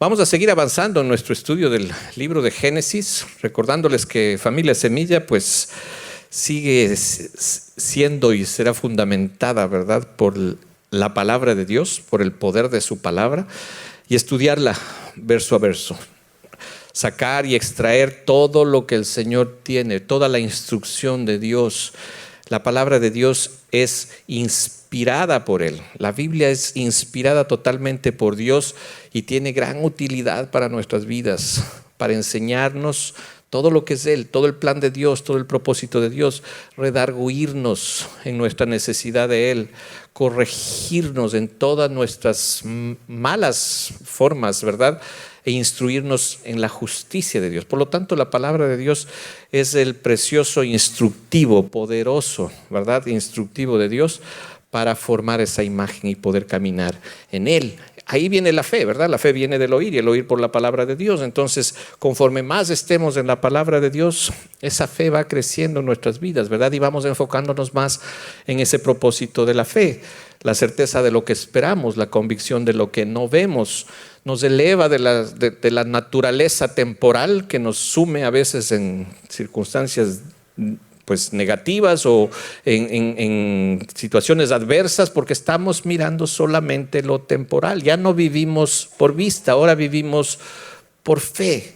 Vamos a seguir avanzando en nuestro estudio del libro de Génesis, recordándoles que Familia Semilla pues sigue siendo y será fundamentada, ¿verdad?, por la palabra de Dios, por el poder de su palabra, y estudiarla verso a verso. Sacar y extraer todo lo que el Señor tiene, toda la instrucción de Dios. La palabra de Dios es inspirada por Él. La Biblia es inspirada totalmente por Dios y tiene gran utilidad para nuestras vidas, para enseñarnos todo lo que es Él, todo el plan de Dios, todo el propósito de Dios, redarguirnos en nuestra necesidad de Él, corregirnos en todas nuestras malas formas, ¿verdad?, e instruirnos en la justicia de Dios. Por lo tanto, la palabra de Dios es el precioso instructivo, poderoso, ¿verdad?, instructivo de Dios para formar esa imagen y poder caminar en Él. Ahí viene la fe, ¿verdad? La fe viene del oír y el oír por la palabra de Dios. Entonces, conforme más estemos en la palabra de Dios, esa fe va creciendo en nuestras vidas, ¿verdad? Y vamos enfocándonos más en ese propósito de la fe. La certeza de lo que esperamos, la convicción de lo que no vemos, nos eleva de la naturaleza temporal que nos sume a veces en circunstancias pues negativas o en situaciones adversas, porque estamos mirando solamente lo temporal. Ya no vivimos por vista, ahora vivimos por fe,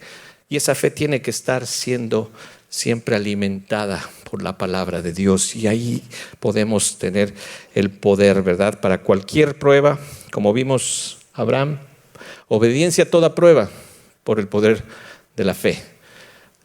y esa fe tiene que estar siendo siempre alimentada por la palabra de Dios, y ahí podemos tener el poder, ¿verdad?, para cualquier prueba. Como vimos, Abraham, obediencia a toda prueba por el poder de la fe.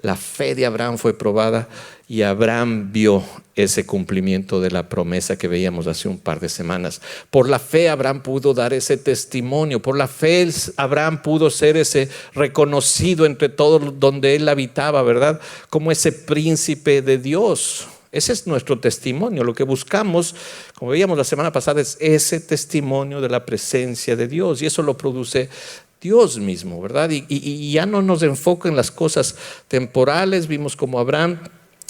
La fe de Abraham fue probada y Abraham vio ese cumplimiento de la promesa que veíamos hace un par de semanas. Por la fe Abraham pudo dar ese testimonio. Por la fe Abraham pudo ser ese reconocido entre todos donde él habitaba, ¿verdad?, como ese príncipe de Dios. Ese es nuestro testimonio. Lo que buscamos, como veíamos la semana pasada, es ese testimonio de la presencia de Dios, y eso lo produce Dios mismo, ¿verdad? Y ya no nos enfoca en las cosas temporales. Vimos como Abraham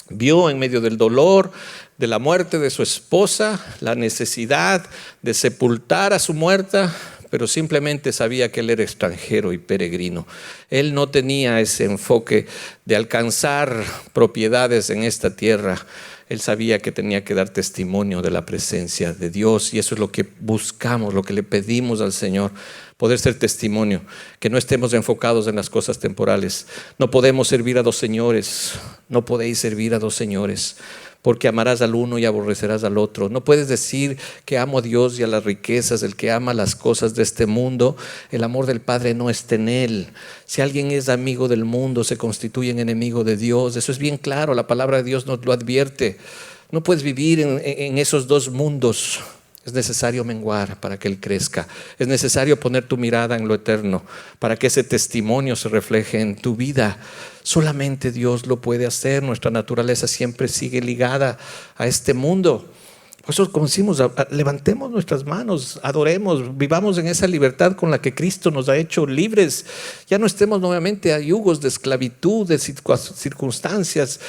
vio en medio del dolor, de la muerte de su esposa, la necesidad de sepultar a su muerta, pero simplemente sabía que él era extranjero y peregrino. Él no tenía ese enfoque de alcanzar propiedades en esta tierra. Él sabía que tenía que dar testimonio de la presencia de Dios, y eso es lo que buscamos, lo que le pedimos al Señor, poder ser testimonio, que no estemos enfocados en las cosas temporales. No podemos servir a dos señores, no podéis servir a dos señores, porque amarás al uno y aborrecerás al otro. No puedes decir que amo a Dios y a las riquezas. El que ama las cosas de este mundo, el amor del Padre no está en él. Si alguien es amigo del mundo, se constituye en enemigo de Dios. Eso es bien claro, la palabra de Dios nos lo advierte. No puedes vivir en esos dos mundos. Es necesario menguar para que Él crezca. Es necesario poner tu mirada en lo eterno para que ese testimonio se refleje en tu vida. Solamente Dios lo puede hacer. Nuestra naturaleza siempre sigue ligada a este mundo. Por eso, como decimos, levantemos nuestras manos, adoremos, vivamos en esa libertad con la que Cristo nos ha hecho libres. Ya no estemos nuevamente a yugos de esclavitud, de circunstancias.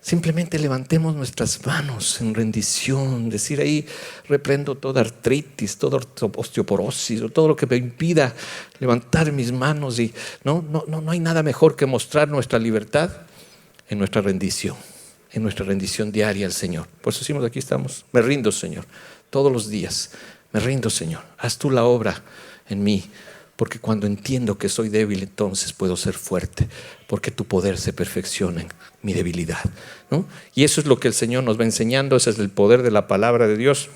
Simplemente levantemos nuestras manos en rendición, decir ahí, reprendo toda artritis, toda osteoporosis, o todo lo que me impida levantar mis manos. Y no hay nada mejor que mostrar nuestra libertad en nuestra rendición diaria al Señor. Por eso decimos, aquí estamos, me rindo, Señor, todos los días, me rindo, Señor, haz tú la obra en mí. Porque cuando entiendo que soy débil, entonces puedo ser fuerte, porque tu poder se perfecciona en mi debilidad, ¿no? Y eso es lo que el Señor nos va enseñando. Ese es el poder de la palabra de Dios,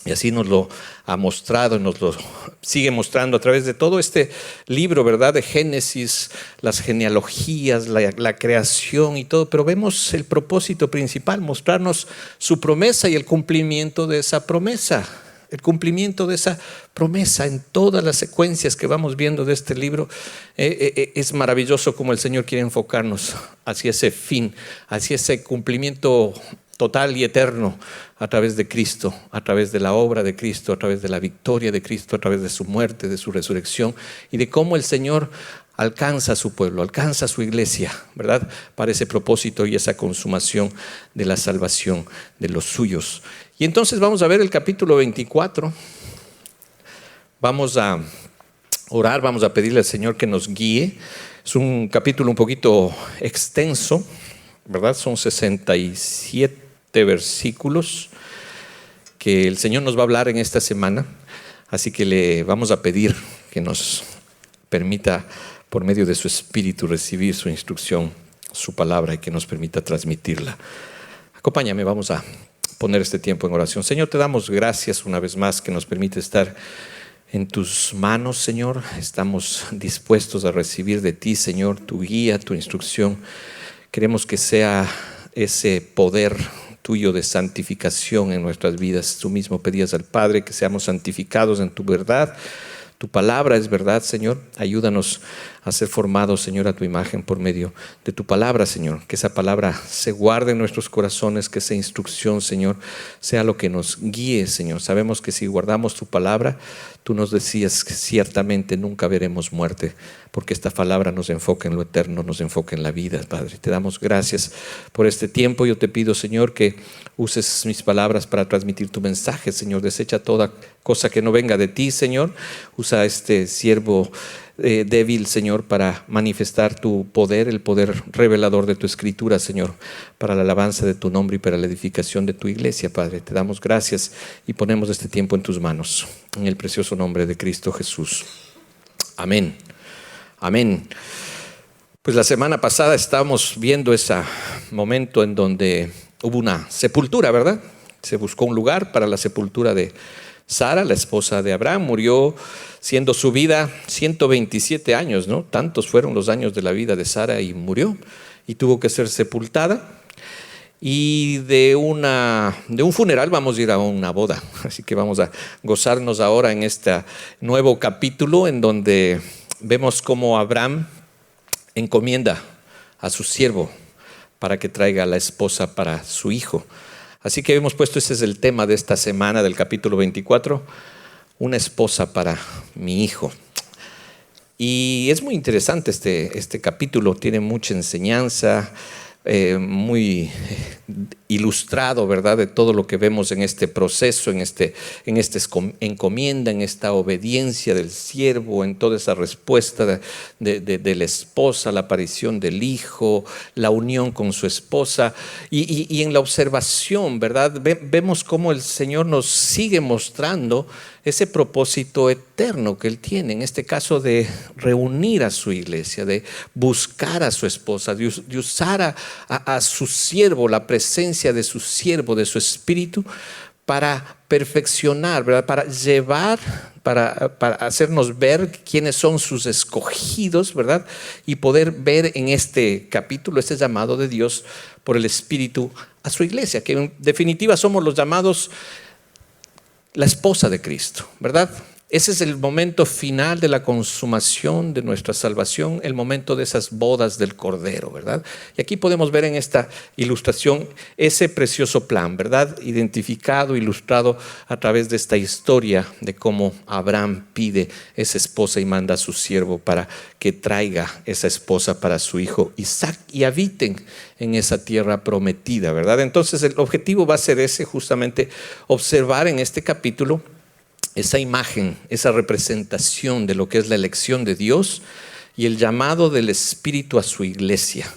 y así nos lo ha mostrado, nos lo sigue mostrando a través de todo este libro, ¿verdad?, de Génesis, las genealogías, la creación y todo. Pero vemos el propósito principal, mostrarnos su promesa y el cumplimiento de esa promesa. El cumplimiento de esa promesa en todas las secuencias que vamos viendo de este libro. Es maravilloso como el Señor quiere enfocarnos hacia ese fin, hacia ese cumplimiento total y eterno a través de Cristo, a través de la obra de Cristo, a través de la victoria de Cristo, a través de su muerte, de su resurrección, y de cómo el Señor alcanza a su pueblo, alcanza a su iglesia, ¿verdad?, para ese propósito y esa consumación de la salvación de los suyos. Y entonces vamos a ver el capítulo 24. Vamos a orar, vamos a pedirle al Señor que nos guíe. Es un capítulo un poquito extenso, ¿verdad? Son 67 versículos que el Señor nos va a hablar en esta semana. Así que le vamos a pedir que nos permita, por medio de su Espíritu, recibir su instrucción, su palabra, y que nos permita transmitirla. Acompáñame, vamos a poner este tiempo en oración. Señor, te damos gracias una vez más que nos permite estar en tus manos, Señor. Estamos dispuestos a recibir de ti, Señor, tu guía, tu instrucción. Queremos que sea ese poder tuyo de santificación en nuestras vidas. Tú mismo pedías al Padre que seamos santificados en tu verdad. Tu palabra es verdad, Señor. Ayúdanos a ser formados, Señor, a tu imagen por medio de tu palabra, Señor. Que esa palabra se guarde en nuestros corazones, que esa instrucción, Señor, sea lo que nos guíe, Señor. Sabemos que si guardamos tu palabra, tú nos decías que ciertamente nunca veremos muerte, porque esta palabra nos enfoca en lo eterno, nos enfoca en la vida, Padre. Te damos gracias por este tiempo. Yo te pido, Señor, que uses mis palabras para transmitir tu mensaje, Señor. Desecha toda cosa que no venga de ti, Señor. Usa a este siervo débil, Señor, para manifestar tu poder, el poder revelador de tu escritura, Señor, para la alabanza de tu nombre y para la edificación de tu iglesia, Padre. Te damos gracias y ponemos este tiempo en tus manos, en el precioso nombre de Cristo Jesús. Amén. Amén. Pues la semana pasada estábamos viendo ese momento en donde hubo una sepultura, ¿verdad? Se buscó un lugar para la sepultura de Sara, la esposa de Abraham. Murió siendo su vida 127 años, ¿no? Tantos fueron los años de la vida de Sara, y murió y tuvo que ser sepultada. Y de un funeral vamos a ir a una boda. Así que vamos a gozarnos ahora en este nuevo capítulo en donde vemos cómo Abraham encomienda a su siervo para que traiga a la esposa para su hijo. Así que hemos puesto, ese es el tema de esta semana del capítulo 24, una esposa para mi hijo. Y es muy interesante este capítulo, tiene mucha enseñanza, muy ilustrado, ¿verdad?, de todo lo que vemos en este proceso, en esta encomienda, en esta obediencia del siervo, en toda esa respuesta de la esposa, la aparición del hijo, la unión con su esposa, y en la observación, ¿verdad?, vemos cómo el Señor nos sigue mostrando ese propósito eterno que Él tiene, en este caso de reunir a su iglesia, de buscar a su esposa, de usar a su siervo, la presencia de su siervo, de su espíritu, para perfeccionar, ¿verdad?, para llevar, para hacernos ver quiénes son sus escogidos, ¿verdad?, y poder ver en este capítulo este llamado de Dios por el Espíritu a su iglesia, que en definitiva somos los llamados la esposa de Cristo, ¿verdad? Ese es el momento final de la consumación de nuestra salvación, el momento de esas bodas del Cordero, ¿verdad? Y aquí podemos ver en esta ilustración ese precioso plan, ¿verdad?, identificado, ilustrado a través de esta historia de cómo Abraham pide esa esposa y manda a su siervo para que traiga esa esposa para su hijo Isaac y habiten en esa tierra prometida, ¿verdad? Entonces el objetivo va a ser ese, justamente observar en este capítulo esa imagen, esa representación de lo que es la elección de Dios y el llamado del Espíritu a su iglesia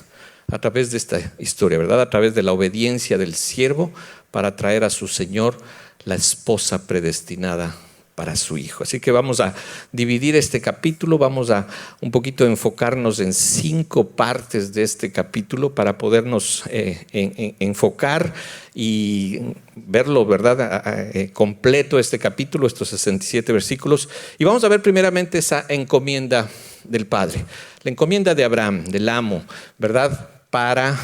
a través de esta historia, ¿verdad? A través de la obediencia del siervo para traer a su Señor la esposa predestinada para su hijo. Así que vamos a dividir este capítulo, vamos a un poquito enfocarnos en 5 partes de este capítulo para podernos enfocar y verlo, ¿verdad?, completo este capítulo, estos 67 versículos. Y vamos a ver primeramente esa encomienda del Padre, la encomienda de Abraham, del amo, ¿verdad?, para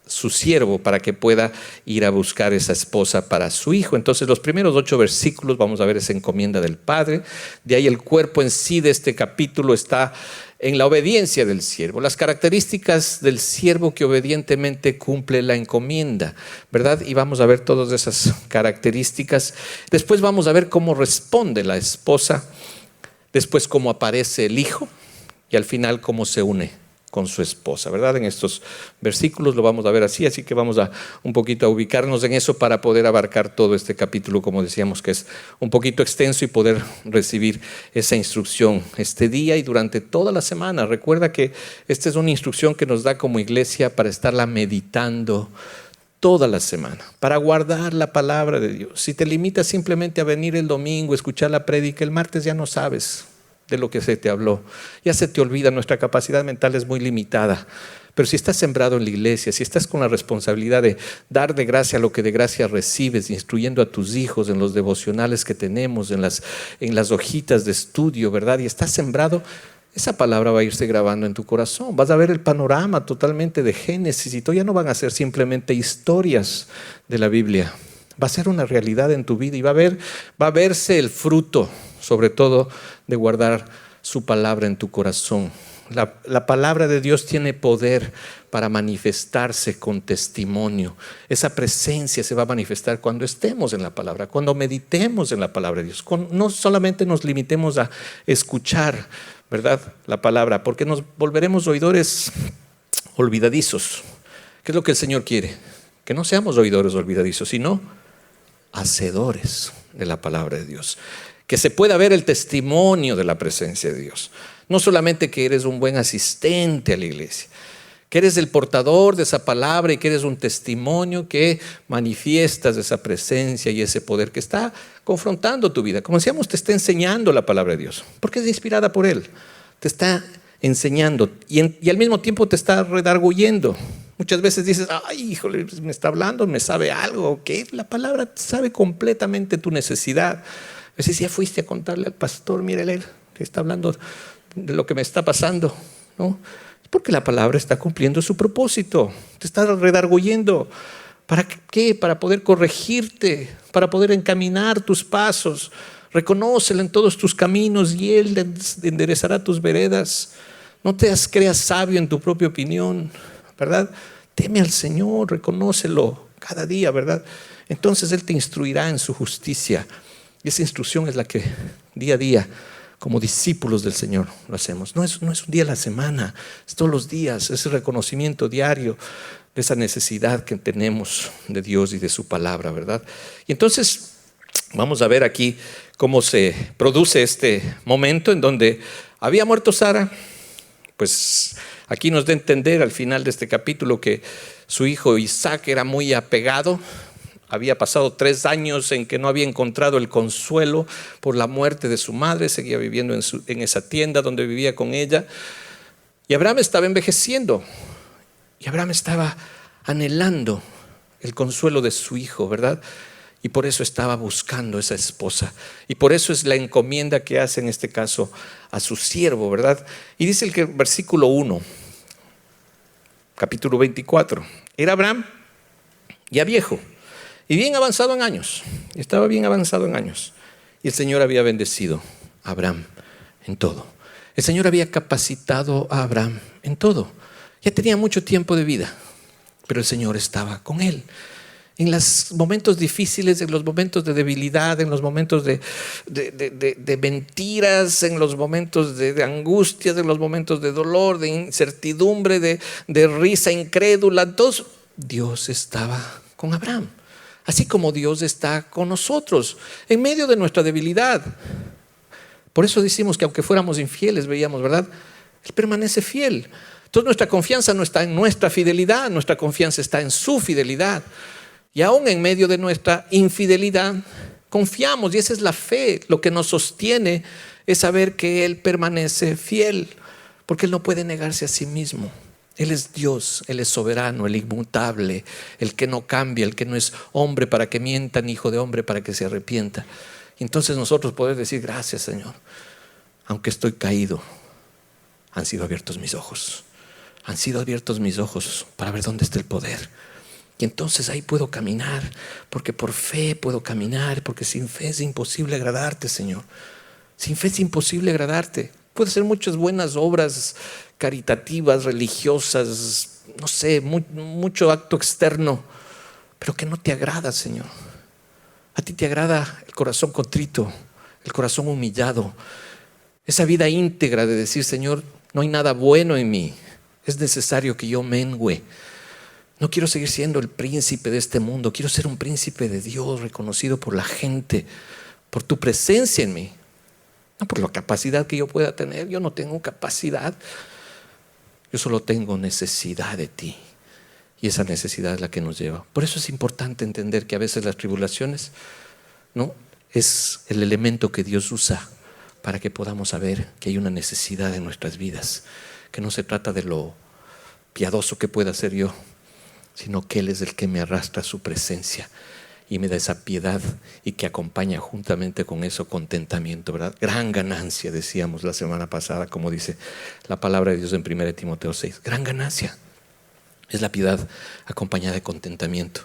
su siervo, para que pueda ir a buscar esa esposa para su hijo. Entonces los primeros 8 versículos vamos a ver esa encomienda del Padre. De ahí el cuerpo en sí de este capítulo está en la obediencia del siervo, las características del siervo que obedientemente cumple la encomienda, ¿verdad? Y vamos a ver todas esas características. Después vamos a ver cómo responde la esposa, después cómo aparece el hijo y al final cómo se une con su esposa, ¿verdad? En estos versículos lo vamos a ver así que vamos a un poquito a ubicarnos en eso para poder abarcar todo este capítulo, como decíamos, que es un poquito extenso y poder recibir esa instrucción este día y durante toda la semana. Recuerda que esta es una instrucción que nos da como iglesia para estarla meditando toda la semana, para guardar la palabra de Dios. Si te limitas simplemente a venir el domingo, escuchar la prédica, el martes ya no sabes de lo que se te habló, ya se te olvida, nuestra capacidad mental es muy limitada. Pero si estás sembrado en la iglesia, si estás con la responsabilidad de dar de gracia lo que de gracia recibes, instruyendo a tus hijos en los devocionales que tenemos, en las hojitas de estudio, ¿verdad? Y estás sembrado, esa palabra va a irse grabando en tu corazón. Vas a ver el panorama totalmente de Génesis y todo ya no van a ser simplemente historias de la Biblia. Va a ser una realidad en tu vida y va a verse el fruto, sobre todo, de guardar su palabra en tu corazón. La palabra de Dios tiene poder para manifestarse con testimonio. Esa presencia se va a manifestar cuando estemos en la palabra, cuando meditemos en la palabra de Dios. No solamente nos limitemos a escuchar, ¿verdad?, la palabra, porque nos volveremos oidores olvidadizos. ¿Qué es lo que el Señor quiere? Que no seamos oidores olvidadizos, sino hacedores de la palabra de Dios. Que se pueda ver el testimonio de la presencia de Dios. No solamente que eres un buen asistente a la iglesia, que eres el portador de esa palabra y que eres un testimonio que manifiestas esa presencia y ese poder que está confrontando tu vida. Como decíamos, te está enseñando la palabra de Dios, porque es inspirada por Él. Te está enseñando y al mismo tiempo te está redarguyendo. Muchas veces dices, ay, híjole, me está hablando, me sabe algo. ¿Qué? La palabra sabe completamente tu necesidad. A veces ya fuiste a contarle al pastor, mire, él que está hablando de lo que me está pasando, ¿no? Porque la palabra está cumpliendo su propósito, te está redarguyendo. ¿Para qué? Para poder corregirte, para poder encaminar tus pasos. Reconócelo en todos tus caminos y Él enderezará tus veredas. No te creas sabio en tu propia opinión, ¿verdad? Teme al Señor, reconócelo cada día, ¿verdad? Entonces Él te instruirá en su justicia. Y esa instrucción es la que día a día, como discípulos del Señor, lo hacemos. No es un día a la semana, es todos los días, es el reconocimiento diario de esa necesidad que tenemos de Dios y de su palabra, ¿verdad? Y entonces vamos a ver aquí cómo se produce este momento en donde había muerto Sara. Pues aquí nos da a entender al final de este capítulo que su hijo Isaac era muy apegado. Había pasado 3 años en que no había encontrado el consuelo por la muerte de su madre. Seguía viviendo en esa tienda donde vivía con ella. Y Abraham estaba envejeciendo. Y Abraham estaba anhelando el consuelo de su hijo, ¿verdad? Y por eso estaba buscando esa esposa. Y por eso es la encomienda que hace en este caso a su siervo, ¿verdad? Y dice el versículo 1, capítulo 24. Era Abraham ya viejo y bien avanzado en años. Estaba bien avanzado en años. Y el Señor había bendecido a Abraham en todo. El Señor había capacitado a Abraham en todo. Ya tenía mucho tiempo de vida, pero el Señor estaba con él. En los momentos difíciles, en los momentos de debilidad, en los momentos de mentiras, en los momentos de angustias, en los momentos de dolor, de incertidumbre, de risa incrédula, entonces Dios estaba con Abraham. Así como Dios está con nosotros en medio de nuestra debilidad. Por eso decimos que aunque fuéramos infieles, veíamos, ¿verdad? Él permanece fiel. Entonces nuestra confianza no está en nuestra fidelidad, nuestra confianza está en su fidelidad. Y aún en medio de nuestra infidelidad, confiamos, y esa es la fe. Lo que nos sostiene es saber que Él permanece fiel, porque Él no puede negarse a sí mismo. Él es Dios, Él es soberano, el inmutable, el que no cambia, el que no es hombre para que mienta, ni hijo de hombre para que se arrepienta. Y entonces nosotros podemos decir, gracias Señor, aunque estoy caído, han sido abiertos mis ojos. Han sido abiertos mis ojos para ver dónde está el poder. Y entonces ahí puedo caminar, porque por fe puedo caminar, porque sin fe es imposible agradarte, Señor. Sin fe es imposible agradarte. Puedo hacer muchas buenas obras caritativas, religiosas, no sé, mucho acto externo, pero que no te agrada, Señor. A ti te agrada el corazón contrito, el corazón humillado, esa vida íntegra de decir, Señor, no hay nada bueno en mí, Es necesario que yo mengüe. No quiero seguir siendo el príncipe de este mundo. Quiero ser un príncipe de Dios, reconocido por la gente, por tu presencia en mí. No por la capacidad que yo pueda tener. Yo no tengo capacidad. Yo solo tengo necesidad de ti. Y esa necesidad es la que nos lleva. Por eso es importante entender que a veces las tribulaciones, ¿no?, es el elemento que Dios usa para que podamos saber que hay una necesidad en nuestras vidas. Que no se trata de lo piadoso que pueda ser yo, sino que Él es el que me arrastra a su presencia y me da esa piedad y que acompaña juntamente con eso contentamiento, ¿verdad? Gran ganancia, decíamos la semana pasada, como dice la palabra de Dios en 1 Timoteo 6. Gran ganancia es la piedad acompañada de contentamiento.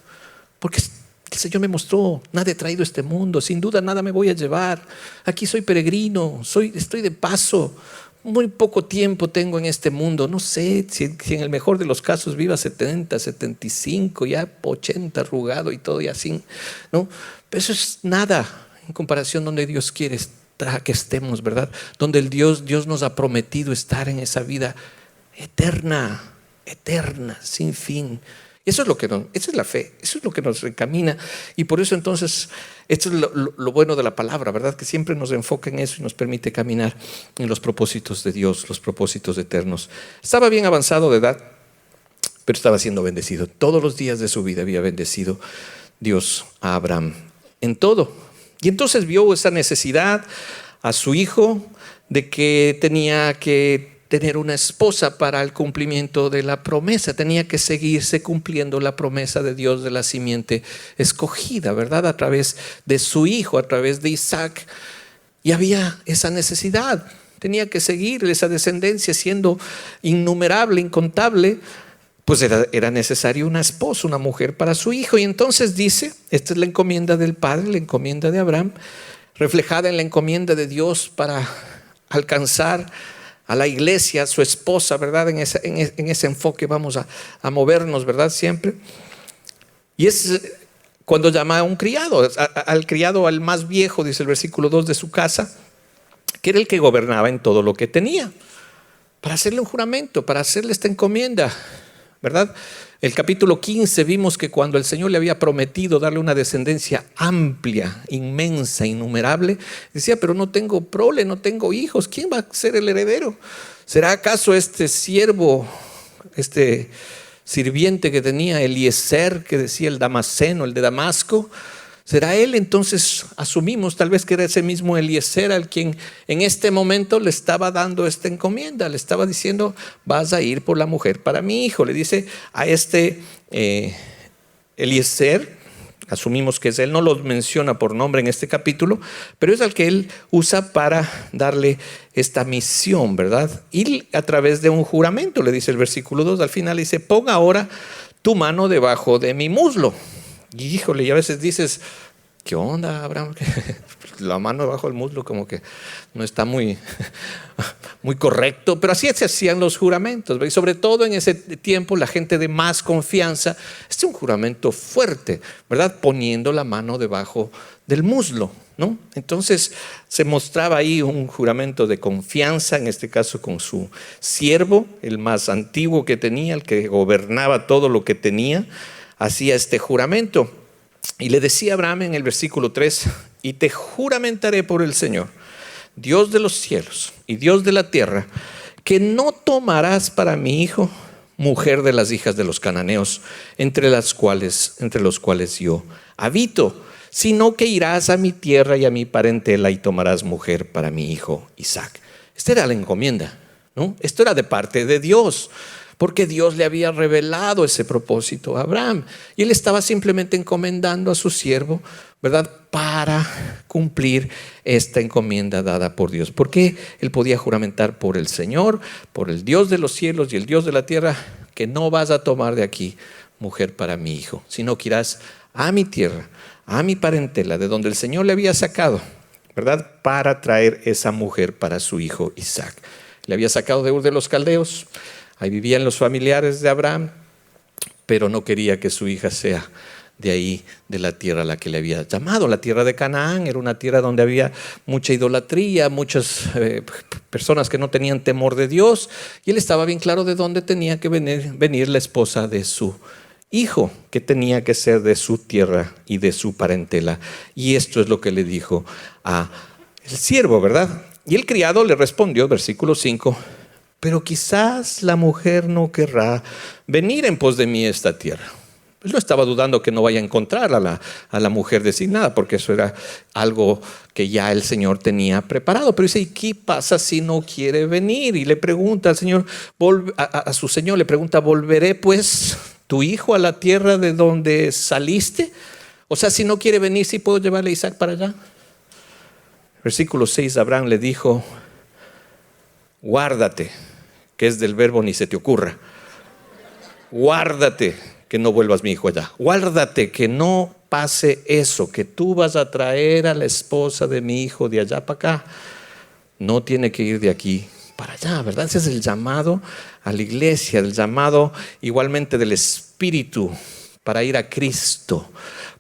Porque el Señor me mostró, nada he traído a este mundo, sin duda nada me voy a llevar. Aquí soy peregrino, estoy de paso. Muy poco tiempo tengo en este mundo. No sé si en el mejor de los casos viva 70, 75, ya 80 arrugado y todo y así, ¿no? Pero eso es nada en comparación donde Dios quiere que estemos, ¿verdad? Donde Dios nos ha prometido estar en esa vida eterna, sin fin. Esa es la fe, eso es lo que nos encamina. Y por eso entonces, esto es lo bueno de la palabra, ¿verdad? Que siempre nos enfoca en eso y nos permite caminar en los propósitos de Dios, los propósitos eternos. Estaba bien avanzado de edad, pero estaba siendo bendecido. Todos los días de su vida había bendecido Dios a Abraham en todo. Y entonces vio esa necesidad a su hijo de que tenía que tener una esposa para el cumplimiento de la promesa. Tenía que seguirse cumpliendo la promesa de Dios de la simiente escogida, ¿verdad? A través de su hijo, a través de Isaac. Y había esa necesidad. Tenía que seguir esa descendencia siendo innumerable, incontable. Pues era necesario una esposa, una mujer para su hijo. Y entonces dice, esta es la encomienda del Padre, la encomienda de Abraham, reflejada en la encomienda de Dios para alcanzar a la iglesia, a su esposa, ¿verdad? En ese enfoque vamos a movernos, ¿verdad? Siempre. Y es cuando llama a un criado, al criado, al más viejo, dice el versículo 2 de su casa, que era el que gobernaba en todo lo que tenía, para hacerle un juramento, para hacerle esta encomienda, ¿verdad? El capítulo 15 vimos que cuando el Señor le había prometido darle una descendencia amplia, inmensa, innumerable, decía, pero no tengo prole, no tengo hijos, ¿quién va a ser el heredero? ¿Será acaso este siervo, este sirviente que tenía Eliezer, que decía el Damaseno, el de Damasco? ¿Será él? Entonces asumimos tal vez que era ese mismo Eliezer al quien en este momento le estaba dando esta encomienda. Le estaba diciendo, vas a ir por la mujer para mi hijo. Le dice a este Eliezer, asumimos que es él, no lo menciona por nombre en este capítulo, pero es al que él usa para darle esta misión, ¿verdad? Y a través de un juramento, le dice el versículo 2, al final dice, pon ahora tu mano debajo de mi muslo. Y híjole, y a veces dices, ¿qué onda, Abraham? La mano debajo del muslo como que no está muy correcto, pero así se hacían los juramentos, y sobre todo en ese tiempo la gente de más confianza, este es un juramento fuerte, ¿verdad? Poniendo la mano debajo del muslo, ¿no? Entonces se mostraba ahí un juramento de confianza, en este caso con su siervo, el más antiguo que tenía, el que gobernaba todo lo que tenía, hacía este juramento. Y le decía a Abraham en el versículo 3, y te juramentaré por el Señor, Dios de los cielos y Dios de la tierra, que no tomarás para mi hijo mujer de las hijas de los cananeos, entre los cuales yo habito, sino que irás a mi tierra y a mi parentela y tomarás mujer para mi hijo Isaac. Esta era la encomienda, ¿no? Esto era de parte de Dios, porque Dios le había revelado ese propósito a Abraham y él estaba simplemente encomendando a su siervo, ¿verdad?, para cumplir esta encomienda dada por Dios. Porque él podía juramentar por el Señor, por el Dios de los cielos y el Dios de la tierra, que no vas a tomar de aquí mujer para mi hijo, sino que irás a mi tierra, a mi parentela, de donde el Señor le había sacado, ¿verdad?, para traer esa mujer para su hijo Isaac. Le había sacado de Ur de los Caldeos. Ahí vivían los familiares de Abraham, pero no quería que su hija sea de ahí, de la tierra a la que le había llamado. La tierra de Canaán era una tierra donde había mucha idolatría, muchas personas que no tenían temor de Dios, y él estaba bien claro de dónde tenía que venir la esposa de su hijo, que tenía que ser de su tierra y de su parentela. Y esto es lo que le dijo a el siervo, ¿verdad? Y el criado le respondió, versículo 5, pero quizás la mujer no querrá venir en pos de mí a esta tierra. Él no estaba dudando que no vaya a encontrar a la mujer designada, porque eso era algo que ya el Señor tenía preparado. Pero dice, ¿y qué pasa si no quiere venir? Y le pregunta al Señor, a su Señor le pregunta, ¿volveré pues tu hijo a la tierra de donde saliste? O sea, si no quiere venir, ¿sí puedo llevarle a Isaac para allá? Versículo 6, Abraham le dijo, guárdate, que es del verbo ni se te ocurra. Guárdate que no vuelvas mi hijo allá. Guárdate que no pase eso, que tú vas a traer a la esposa de mi hijo de allá para acá. No tiene que ir de aquí para allá, ¿verdad? Ese es el llamado a la iglesia, el llamado igualmente del Espíritu para ir a Cristo,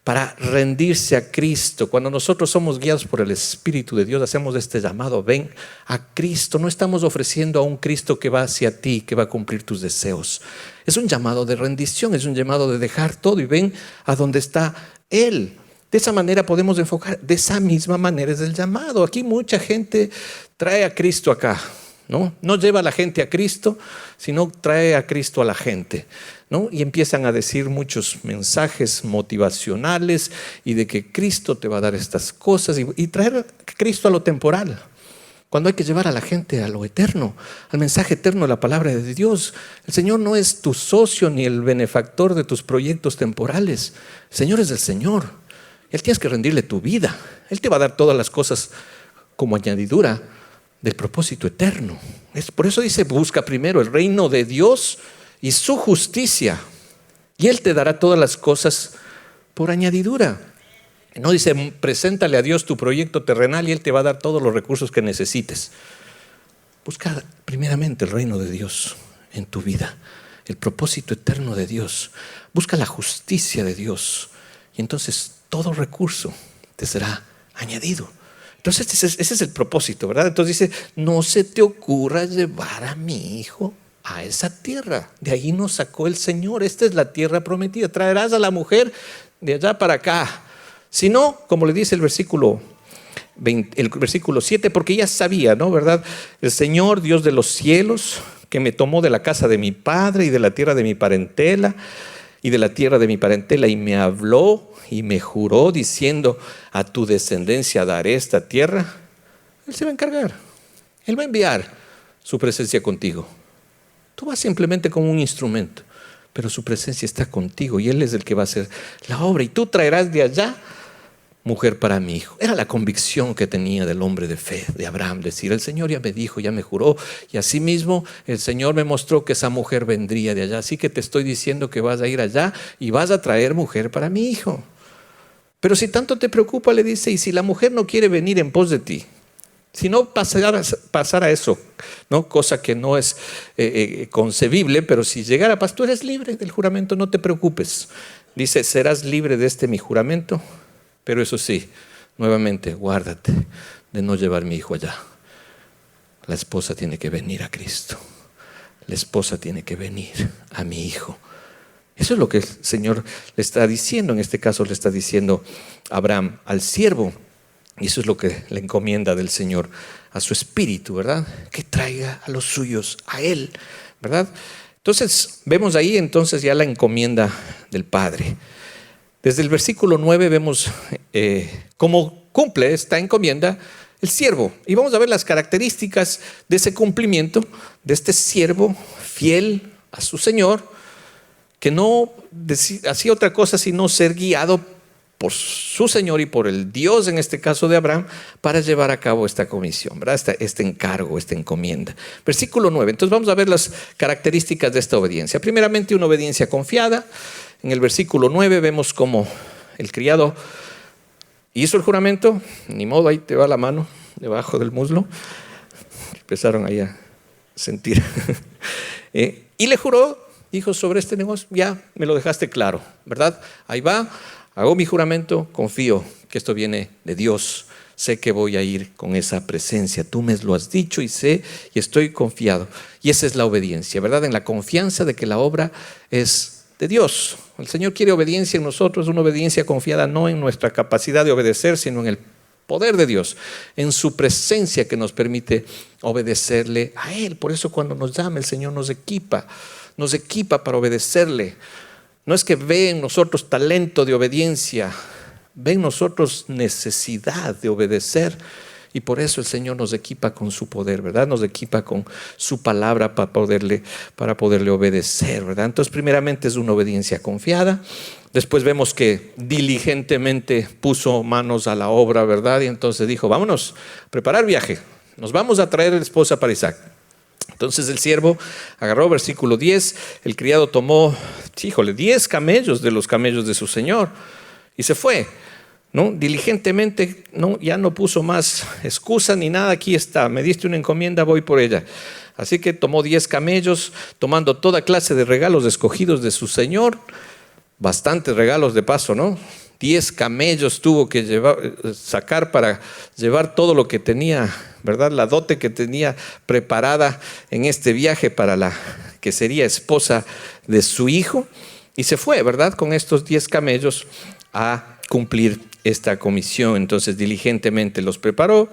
para rendirse a Cristo. Cuando nosotros somos guiados por el Espíritu de Dios, hacemos este llamado, ven a Cristo. No estamos ofreciendo a un Cristo que va hacia ti, que va a cumplir tus deseos. Es un llamado de rendición, es un llamado de dejar todo y ven a donde está Él. De esa manera podemos enfocar, de esa misma manera es el llamado. Aquí mucha gente trae a Cristo acá, ¿no? No lleva a la gente a Cristo, sino trae a Cristo a la gente, ¿no? Y empiezan a decir muchos mensajes motivacionales y de que Cristo te va a dar estas cosas y traer a Cristo a lo temporal, cuando hay que llevar a la gente a lo eterno, al mensaje eterno de la palabra de Dios. El Señor no es tu socio ni el benefactor de tus proyectos temporales. El Señor es el Señor. Él tienes que rendirle tu vida. Él te va a dar todas las cosas como añadidura del propósito eterno. Es por eso dice, busca primero el reino de Dios y su justicia, y Él te dará todas las cosas por añadidura. No dice, preséntale a Dios tu proyecto terrenal y Él te va a dar todos los recursos que necesites. Busca primeramente el reino de Dios en tu vida, el propósito eterno de Dios. Busca la justicia de Dios y entonces todo recurso te será añadido. Entonces ese es el propósito, ¿verdad? Entonces dice, no se te ocurra llevar a mi hijo a esa tierra. De ahí nos sacó el Señor. Esta es la tierra prometida. Traerás a la mujer de allá para acá. Si no, como le dice el versículo 7, porque ya sabía, ¿no? ¿Verdad? El Señor, Dios de los cielos, que me tomó de la casa de mi padre y de la tierra de mi parentela, y me habló y me juró diciendo, a tu descendencia daré esta tierra. Él se va a encargar. Él va a enviar su presencia contigo. Tú vas simplemente como un instrumento, pero su presencia está contigo y Él es el que va a hacer la obra. Y tú traerás de allá mujer para mi hijo. Era la convicción que tenía del hombre de fe, de Abraham, decir, el Señor ya me dijo, ya me juró, y asimismo el Señor me mostró que esa mujer vendría de allá. Así que te estoy diciendo que vas a ir allá y vas a traer mujer para mi hijo. Pero si tanto te preocupa, le dice, y si la mujer no quiere venir en pos de ti, si no pasara eso, ¿no? Cosa que no es concebible, pero si llegara a pasar, tú eres libre del juramento, no te preocupes. Dice, serás libre de mi juramento, pero eso sí, nuevamente, guárdate de no llevar mi hijo allá. La esposa tiene que venir a Cristo. La esposa tiene que venir a mi hijo. Eso es lo que el Señor le está diciendo. En este caso le está diciendo Abraham al siervo. Y eso es lo que le encomienda del Señor a su espíritu, ¿verdad? Que traiga a los suyos a Él, ¿verdad? Entonces, vemos ahí entonces ya la encomienda del Padre. Desde el versículo 9 vemos cómo cumple esta encomienda el siervo. Y vamos a ver las características de ese cumplimiento, de este siervo fiel a su Señor, que no hacía otra cosa sino ser guiado por su Señor y por el Dios, en este caso de Abraham, para llevar a cabo esta comisión, ¿verdad? Este encargo, esta encomienda. Versículo 9. Entonces vamos a ver las características de esta obediencia. Primeramente, una obediencia confiada. En el versículo 9 vemos cómo el criado hizo el juramento. Ni modo, ahí te va la mano debajo del muslo. Empezaron ahí a sentir. Y le juró dijo sobre este negocio, ya me lo dejaste claro, ¿verdad? Ahí va, hago mi juramento, confío que esto viene de Dios. Sé que voy a ir con esa presencia. Tú me lo has dicho y sé y estoy confiado. Y esa es la obediencia, ¿verdad? En la confianza de que la obra es de Dios. El Señor quiere obediencia en nosotros, una obediencia confiada no en nuestra capacidad de obedecer, sino en el poder de Dios, en su presencia que nos permite obedecerle a Él. Por eso cuando nos llama el Señor nos equipa para obedecerle. No es que ve en nosotros talento de obediencia, ve en nosotros necesidad de obedecer, y por eso el Señor nos equipa con su poder, ¿verdad? Nos equipa con su palabra para poderle obedecer, ¿verdad? Entonces, primeramente es una obediencia confiada. Después vemos que diligentemente puso manos a la obra, ¿verdad? Y entonces dijo, vámonos a preparar viaje, nos vamos a traer la esposa para Isaac. Entonces el siervo agarró, versículo 10, el criado tomó, 10 camellos de los camellos de su señor y se fue, ¿no? Diligentemente, ¿no? Ya no puso más excusa ni nada, aquí está, me diste una encomienda, voy por ella. Así que tomó 10 camellos, tomando toda clase de regalos escogidos de su señor, bastantes regalos de paso, ¿no? 10 camellos tuvo que sacar para llevar todo lo que tenía, ¿verdad? La dote que tenía preparada en este viaje para la que sería esposa de su hijo. Y se fue, ¿verdad? Con estos 10 camellos a cumplir esta comisión. Entonces diligentemente los preparó.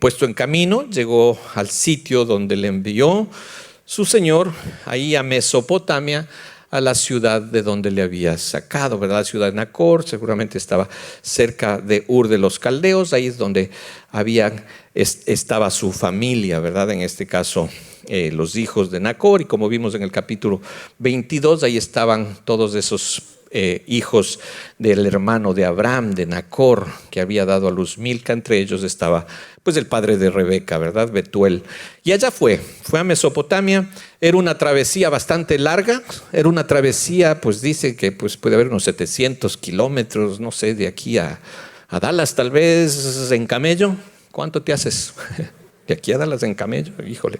Puesto en camino, llegó al sitio donde le envió su señor, ahí a Mesopotamia, a la ciudad de donde le había sacado, ¿verdad? La ciudad de Nacor, seguramente estaba cerca de Ur de los Caldeos, ahí es donde estaba su familia, ¿verdad? En este caso, los hijos de Nacor, y como vimos en el capítulo 22, ahí estaban todos esos hijos del hermano de Abraham, de Nacor, que había dado a luz Milca. Entre ellos estaba pues el padre de Rebeca, ¿verdad? Betuel. Y allá fue a Mesopotamia. Era una travesía bastante larga, era una travesía, pues dice que pues puede haber unos 700 kilómetros, no sé, de aquí a Dallas tal vez en camello. ¿Cuánto te haces? De aquí a Dallas en camello, híjole.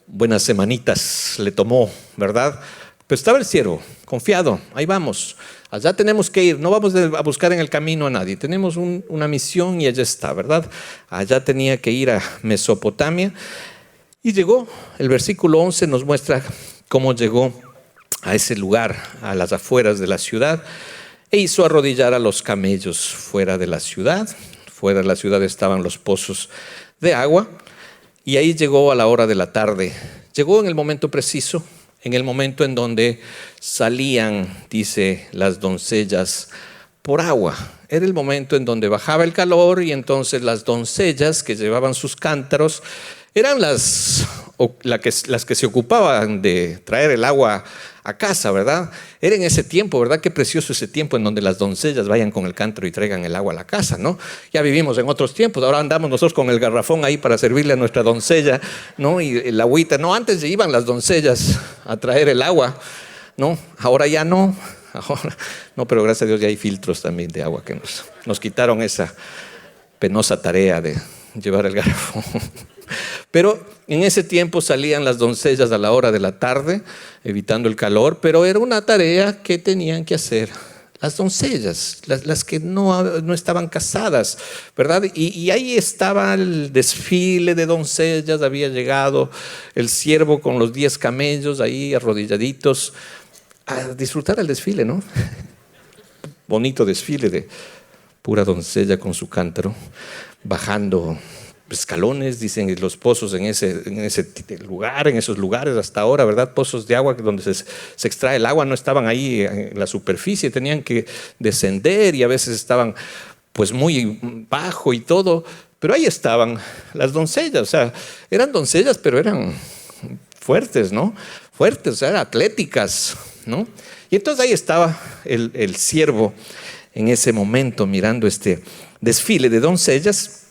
Buenas semanitas le tomó, ¿verdad? Pero estaba el siervo, confiado, ahí vamos, allá tenemos que ir, no vamos a buscar en el camino a nadie, tenemos una misión y allá está, ¿verdad? Allá tenía que ir a Mesopotamia y llegó. El versículo 11 nos muestra cómo llegó a ese lugar, a las afueras de la ciudad, e hizo arrodillar a los camellos fuera de la ciudad. Fuera de la ciudad estaban los pozos de agua, y ahí llegó a la hora de la tarde. Llegó en el momento preciso, en el momento en donde salían, dice, las doncellas por agua. Era el momento en donde bajaba el calor, y entonces las doncellas que llevaban sus cántaros eran las que se ocupaban de traer el agua a casa, ¿verdad? Era en ese tiempo, ¿verdad? Qué precioso ese tiempo en donde las doncellas vayan con el cántaro y traigan el agua a la casa, ¿no? Ya vivimos en otros tiempos, ahora andamos nosotros con el garrafón ahí para servirle a nuestra doncella, ¿no? Y el agüita, no, antes iban las doncellas a traer el agua, ¿no? Ahora ya no, no, pero gracias a Dios ya hay filtros también de agua que nos quitaron esa penosa tarea de llevar el garrafón. Pero en ese tiempo salían las doncellas a la hora de la tarde, evitando el calor, pero era una tarea que tenían que hacer las doncellas, las que no estaban casadas, ¿verdad? Y ahí estaba el desfile de doncellas, había llegado el siervo con los 10 camellos ahí arrodilladitos a disfrutar el desfile, ¿no? Bonito desfile de pura doncella con su cántaro, bajando escalones, dicen los pozos en ese lugar, en esos lugares hasta ahora, ¿verdad? Pozos de agua donde se extrae el agua, no estaban ahí en la superficie, tenían que descender, y a veces estaban pues muy bajo y todo, pero ahí estaban las doncellas. O sea, eran doncellas, pero eran fuertes, ¿no? Fuertes, o sea, eran atléticas, ¿no? Y entonces ahí estaba el siervo en ese momento mirando este desfile de doncellas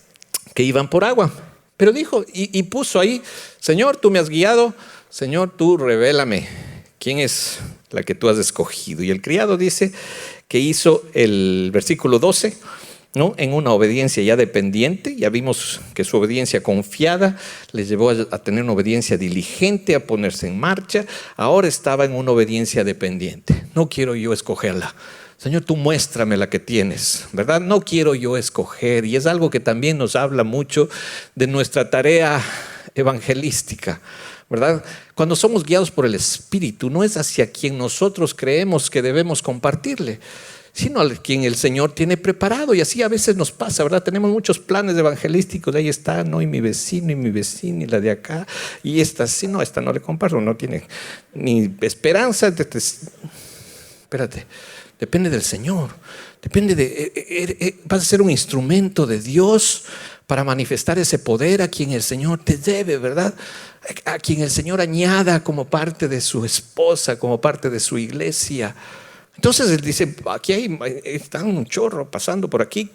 que iban por agua. Pero dijo y puso ahí: Señor, tú me has guiado, Señor, tú revélame quién es la que tú has escogido. Y el criado dice que hizo el versículo 12, ¿no? En una obediencia ya dependiente. Ya vimos que su obediencia confiada le llevó a tener una obediencia diligente, a ponerse en marcha. Ahora estaba en una obediencia dependiente. No quiero yo escogerla. Señor, tú muéstrame la que tienes, ¿verdad? No quiero yo escoger. Y es algo que también nos habla mucho de nuestra tarea evangelística, ¿verdad? Cuando somos guiados por el Espíritu, no es hacia quien nosotros creemos que debemos compartirle, sino al quien el Señor tiene preparado. Y así a veces nos pasa, ¿verdad? Tenemos muchos planes evangelísticos. Ahí está, ¿no? Y mi vecino, y la de acá. Y esta sí, no, esta no le comparto, no tiene ni esperanza. Espérate. Depende del Señor, depende vas a ser un instrumento de Dios para manifestar ese poder a quien el Señor te debe, ¿verdad? A quien el Señor añada como parte de su esposa, como parte de su iglesia. Entonces él dice, aquí está un chorro pasando por aquí,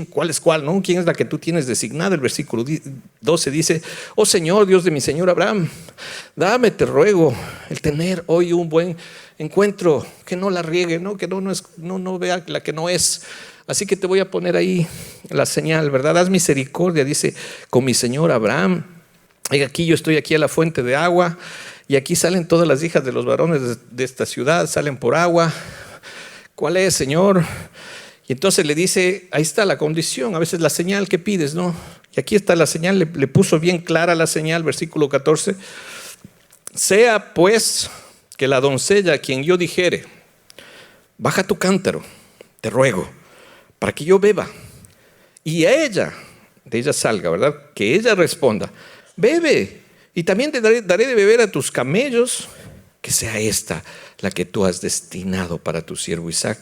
¿cuál es cuál? ¿No? ¿Quién es la que tú tienes designada? El versículo 12 dice, oh Señor, Dios de mi Señor Abraham, dame, te ruego, el tener hoy un buen encuentro, que no la riegue, ¿no? Que no vea la que no es. Así que te voy a poner ahí la señal, ¿verdad? Haz misericordia, dice, con mi Señor Abraham. Aquí yo estoy aquí a la fuente de agua. Y aquí salen todas las hijas de los varones de esta ciudad, salen por agua. ¿Cuál es, Señor? Y entonces le dice, ahí está la condición, a veces la señal que pides, ¿no? Y aquí está la señal, le puso bien clara la señal, versículo 14. Sea pues que la doncella a quien yo dijere, baja tu cántaro, te ruego, para que yo beba. Y a ella, de ella salga, ¿verdad? Que ella responda, bebe. Y también te daré de beber a tus camellos, que sea esta la que tú has destinado para tu siervo Isaac.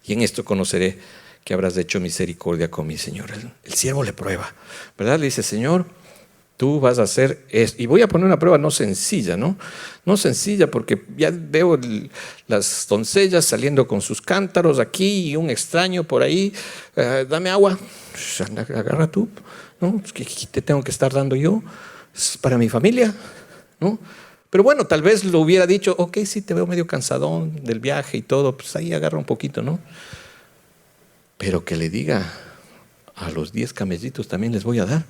Y en esto conoceré que habrás hecho misericordia con mi Señor. El siervo le prueba, ¿verdad? Le dice, Señor, tú vas a hacer esto. Y voy a poner una prueba no sencilla, ¿no? No sencilla porque ya veo las doncellas saliendo con sus cántaros aquí y un extraño por ahí. Dame agua. Agarra tú, ¿no? ¿Qué te tengo que estar dando yo? Para mi familia, ¿no? Pero bueno, tal vez lo hubiera dicho, ok, sí, te veo medio cansadón del viaje y todo, pues ahí agarra un poquito, ¿no? Pero que le diga, a los 10 camellitos también les voy a dar.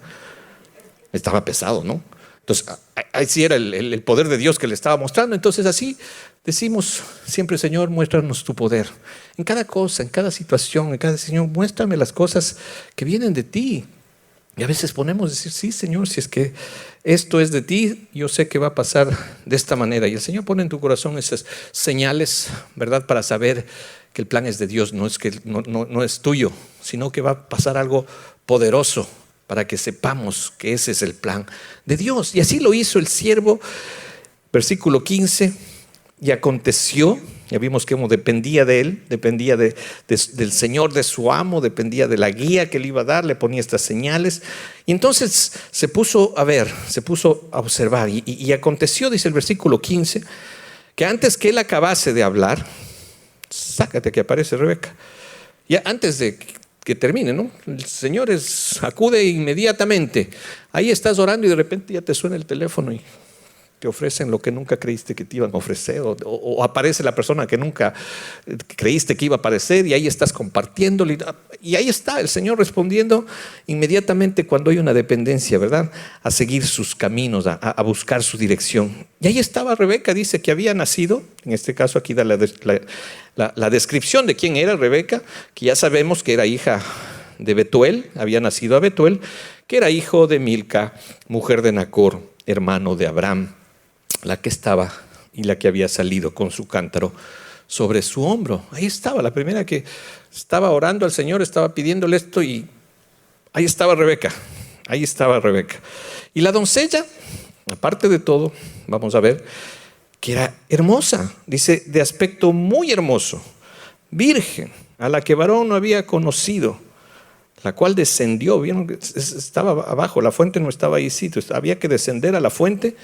Estaba pesado, ¿no? Entonces, ahí sí era el poder de Dios que le estaba mostrando. Entonces así decimos siempre, Señor, muéstranos tu poder. En cada cosa, en cada situación, Señor, muéstrame las cosas que vienen de ti. Y a veces ponemos decir, sí, Señor, si es que esto es de ti, yo sé que va a pasar de esta manera. Y el Señor pone en tu corazón esas señales, ¿verdad? Para saber que el plan es de Dios, no es tuyo, sino que va a pasar algo poderoso para que sepamos que ese es el plan de Dios. Y así lo hizo el siervo, versículo 15, y aconteció. Ya vimos que dependía de él, dependía del Señor, de su amo, dependía de la guía que le iba a dar, le ponía estas señales. Y entonces se puso a observar. Y aconteció, dice el versículo 15, que antes que él acabase de hablar, sácate que aparece Rebeca. Ya antes de que termine, ¿no? El Señor acude inmediatamente. Ahí estás orando y de repente ya te suena el teléfono y te ofrecen lo que nunca creíste que te iban a ofrecer, o aparece la persona que nunca creíste que iba a aparecer y ahí estás compartiéndolo y ahí está el Señor respondiendo inmediatamente cuando hay una dependencia, ¿verdad? A seguir sus caminos, a buscar su dirección. Y ahí estaba Rebeca, dice que había nacido, en este caso aquí da la descripción de quién era Rebeca, que ya sabemos que era hija de Betuel, había nacido a Betuel, que era hijo de Milca, mujer de Nacor, hermano de Abraham, la que estaba y la que había salido con su cántaro sobre su hombro. Ahí estaba, la primera que estaba orando al Señor, estaba pidiéndole esto y ahí estaba Rebeca. Y la doncella, aparte de todo, vamos a ver, que era hermosa, dice, de aspecto muy hermoso, virgen, a la que varón no había conocido, la cual descendió, vieron que estaba abajo, la fuente no estaba ahí, sí, había que descender a la fuente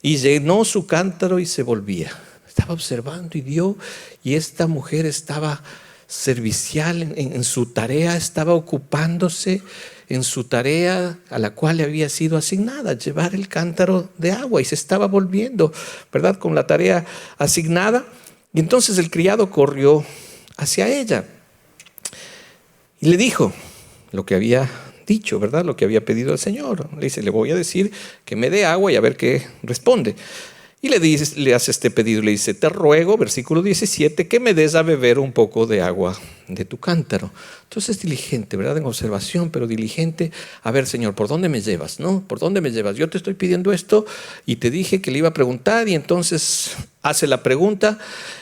y llenó su cántaro y se volvía. Estaba observando y vio, y esta mujer estaba servicial en su tarea, estaba ocupándose en su tarea a la cual le había sido asignada, llevar el cántaro de agua, y se estaba volviendo, ¿verdad?, con la tarea asignada. Y entonces el criado corrió hacia ella y le dijo, lo que había dicho, ¿verdad? Lo que había pedido el Señor. Le dice, le voy a decir que me dé agua y a ver qué responde. Y le hace este pedido, le dice, te ruego, versículo 17, que me des a beber un poco de agua de tu cántaro. Entonces diligente, ¿verdad? En observación, pero diligente. A ver, Señor, ¿por dónde me llevas? ¿No? ¿Por dónde me llevas? Yo te estoy pidiendo esto y te dije que le iba a preguntar, y entonces hace la pregunta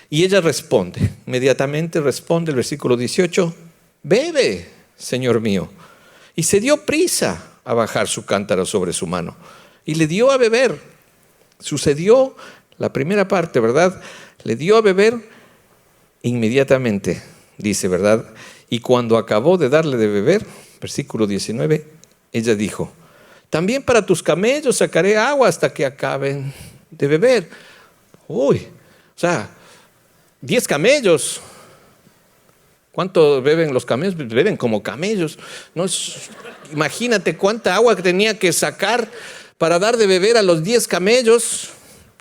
y ella responde. Inmediatamente responde el versículo 18, bebe, Señor mío. Y se dio prisa a bajar su cántaro sobre su mano y le dio a beber. Sucedió la primera parte, ¿verdad? Le dio a beber inmediatamente, dice, ¿verdad? Y cuando acabó de darle de beber, versículo 19, ella dijo, también para tus camellos sacaré agua hasta que acaben de beber. Uy, o sea, 10 camellos. ¿Cuánto beben los camellos? Beben como camellos. No, imagínate cuánta agua que tenía que sacar para dar de beber a los 10 camellos.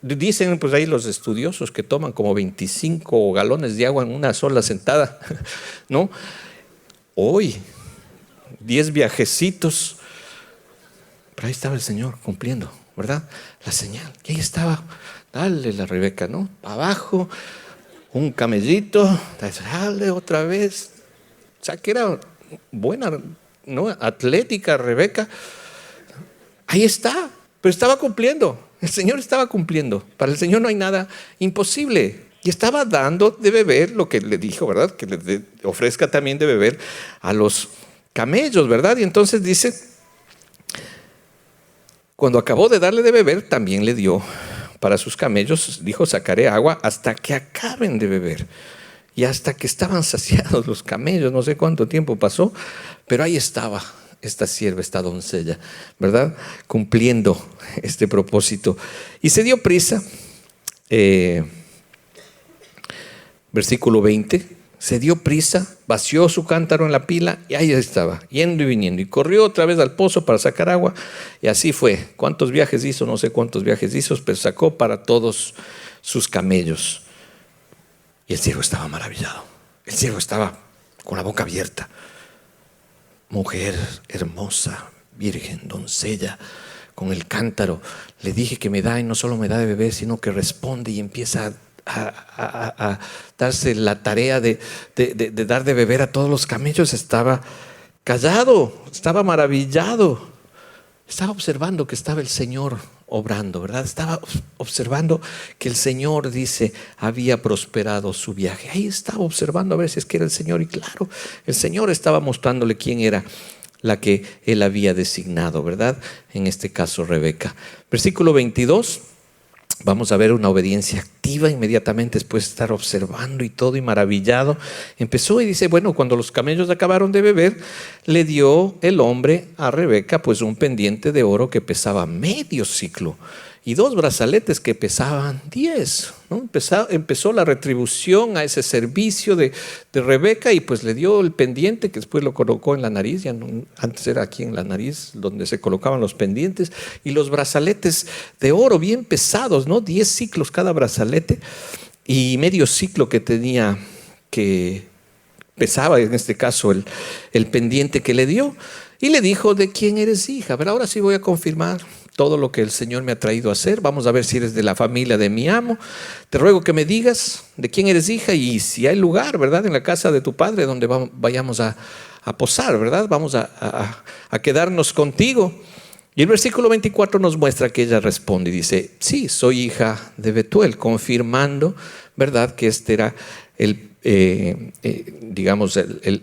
Dicen pues ahí los estudiosos que toman como 25 galones de agua en una sola sentada, ¿no? Hoy, 10 viajecitos. Pero ahí estaba el Señor cumpliendo, ¿verdad? La señal. Y ahí estaba, dale la Rebeca, ¿no? Abajo, un camellito, dale otra vez. O sea que era buena, ¿no? Atlética Rebeca. Ahí está, pero estaba cumpliendo. El Señor estaba cumpliendo. Para el Señor no hay nada imposible. Y estaba dando de beber lo que le dijo, ¿verdad? Que le ofrezca también de beber a los camellos, ¿verdad? Y entonces dice, cuando acabó de darle de beber, también le dio para sus camellos, dijo, sacaré agua hasta que acaben de beber. Y hasta que estaban saciados los camellos, no sé cuánto tiempo pasó, pero ahí estaba esta sierva, esta doncella, ¿verdad? Cumpliendo este propósito. Y se dio prisa, versículo 20, se dio prisa, vació su cántaro en la pila y ahí estaba, yendo y viniendo. Y corrió otra vez al pozo para sacar agua. Y así fue. ¿Cuántos viajes hizo? No sé cuántos viajes hizo, pero sacó para todos sus camellos. Y el siervo estaba maravillado. El siervo estaba con la boca abierta. Mujer hermosa, virgen, doncella, con el cántaro. Le dije que me da, y no solo me da de beber, sino que responde y empieza a darse la tarea de dar de beber a todos los camellos. Estaba callado, estaba maravillado. Estaba observando que estaba el Señor obrando, ¿verdad? Estaba observando que el Señor, dice, había prosperado su viaje. Ahí estaba observando a ver si es que era el Señor. Y claro, el Señor estaba mostrándole quién era la que Él había designado, ¿verdad? En este caso, Rebeca. Versículo 22. Vamos a ver una obediencia activa inmediatamente después de estar observando y todo y maravillado. Empezó y dice, bueno, cuando los camellos acabaron de beber, le dio el hombre a Rebeca pues un pendiente de oro que pesaba medio ciclo y 2 brazaletes que pesaban 10, ¿no? Empezó la retribución a ese servicio de Rebeca y pues le dio el pendiente que después lo colocó en la nariz. Ya no, antes era aquí en la nariz donde se colocaban los pendientes, y los brazaletes de oro bien pesados, ¿no? 10 ciclos cada brazalete y medio ciclo que tenía, que pesaba en este caso el pendiente que le dio. Y le dijo, ¿de quién eres hija? Pero ahora sí voy a confirmar todo lo que el Señor me ha traído a hacer. Vamos a ver si eres de la familia de mi amo. Te ruego que me digas de quién eres hija y si hay lugar, ¿verdad? En la casa de tu padre donde vayamos a posar, ¿verdad? Vamos a quedarnos contigo. Y el versículo 24 nos muestra que ella responde y dice, sí, soy hija de Betuel, confirmando, ¿verdad? Que este era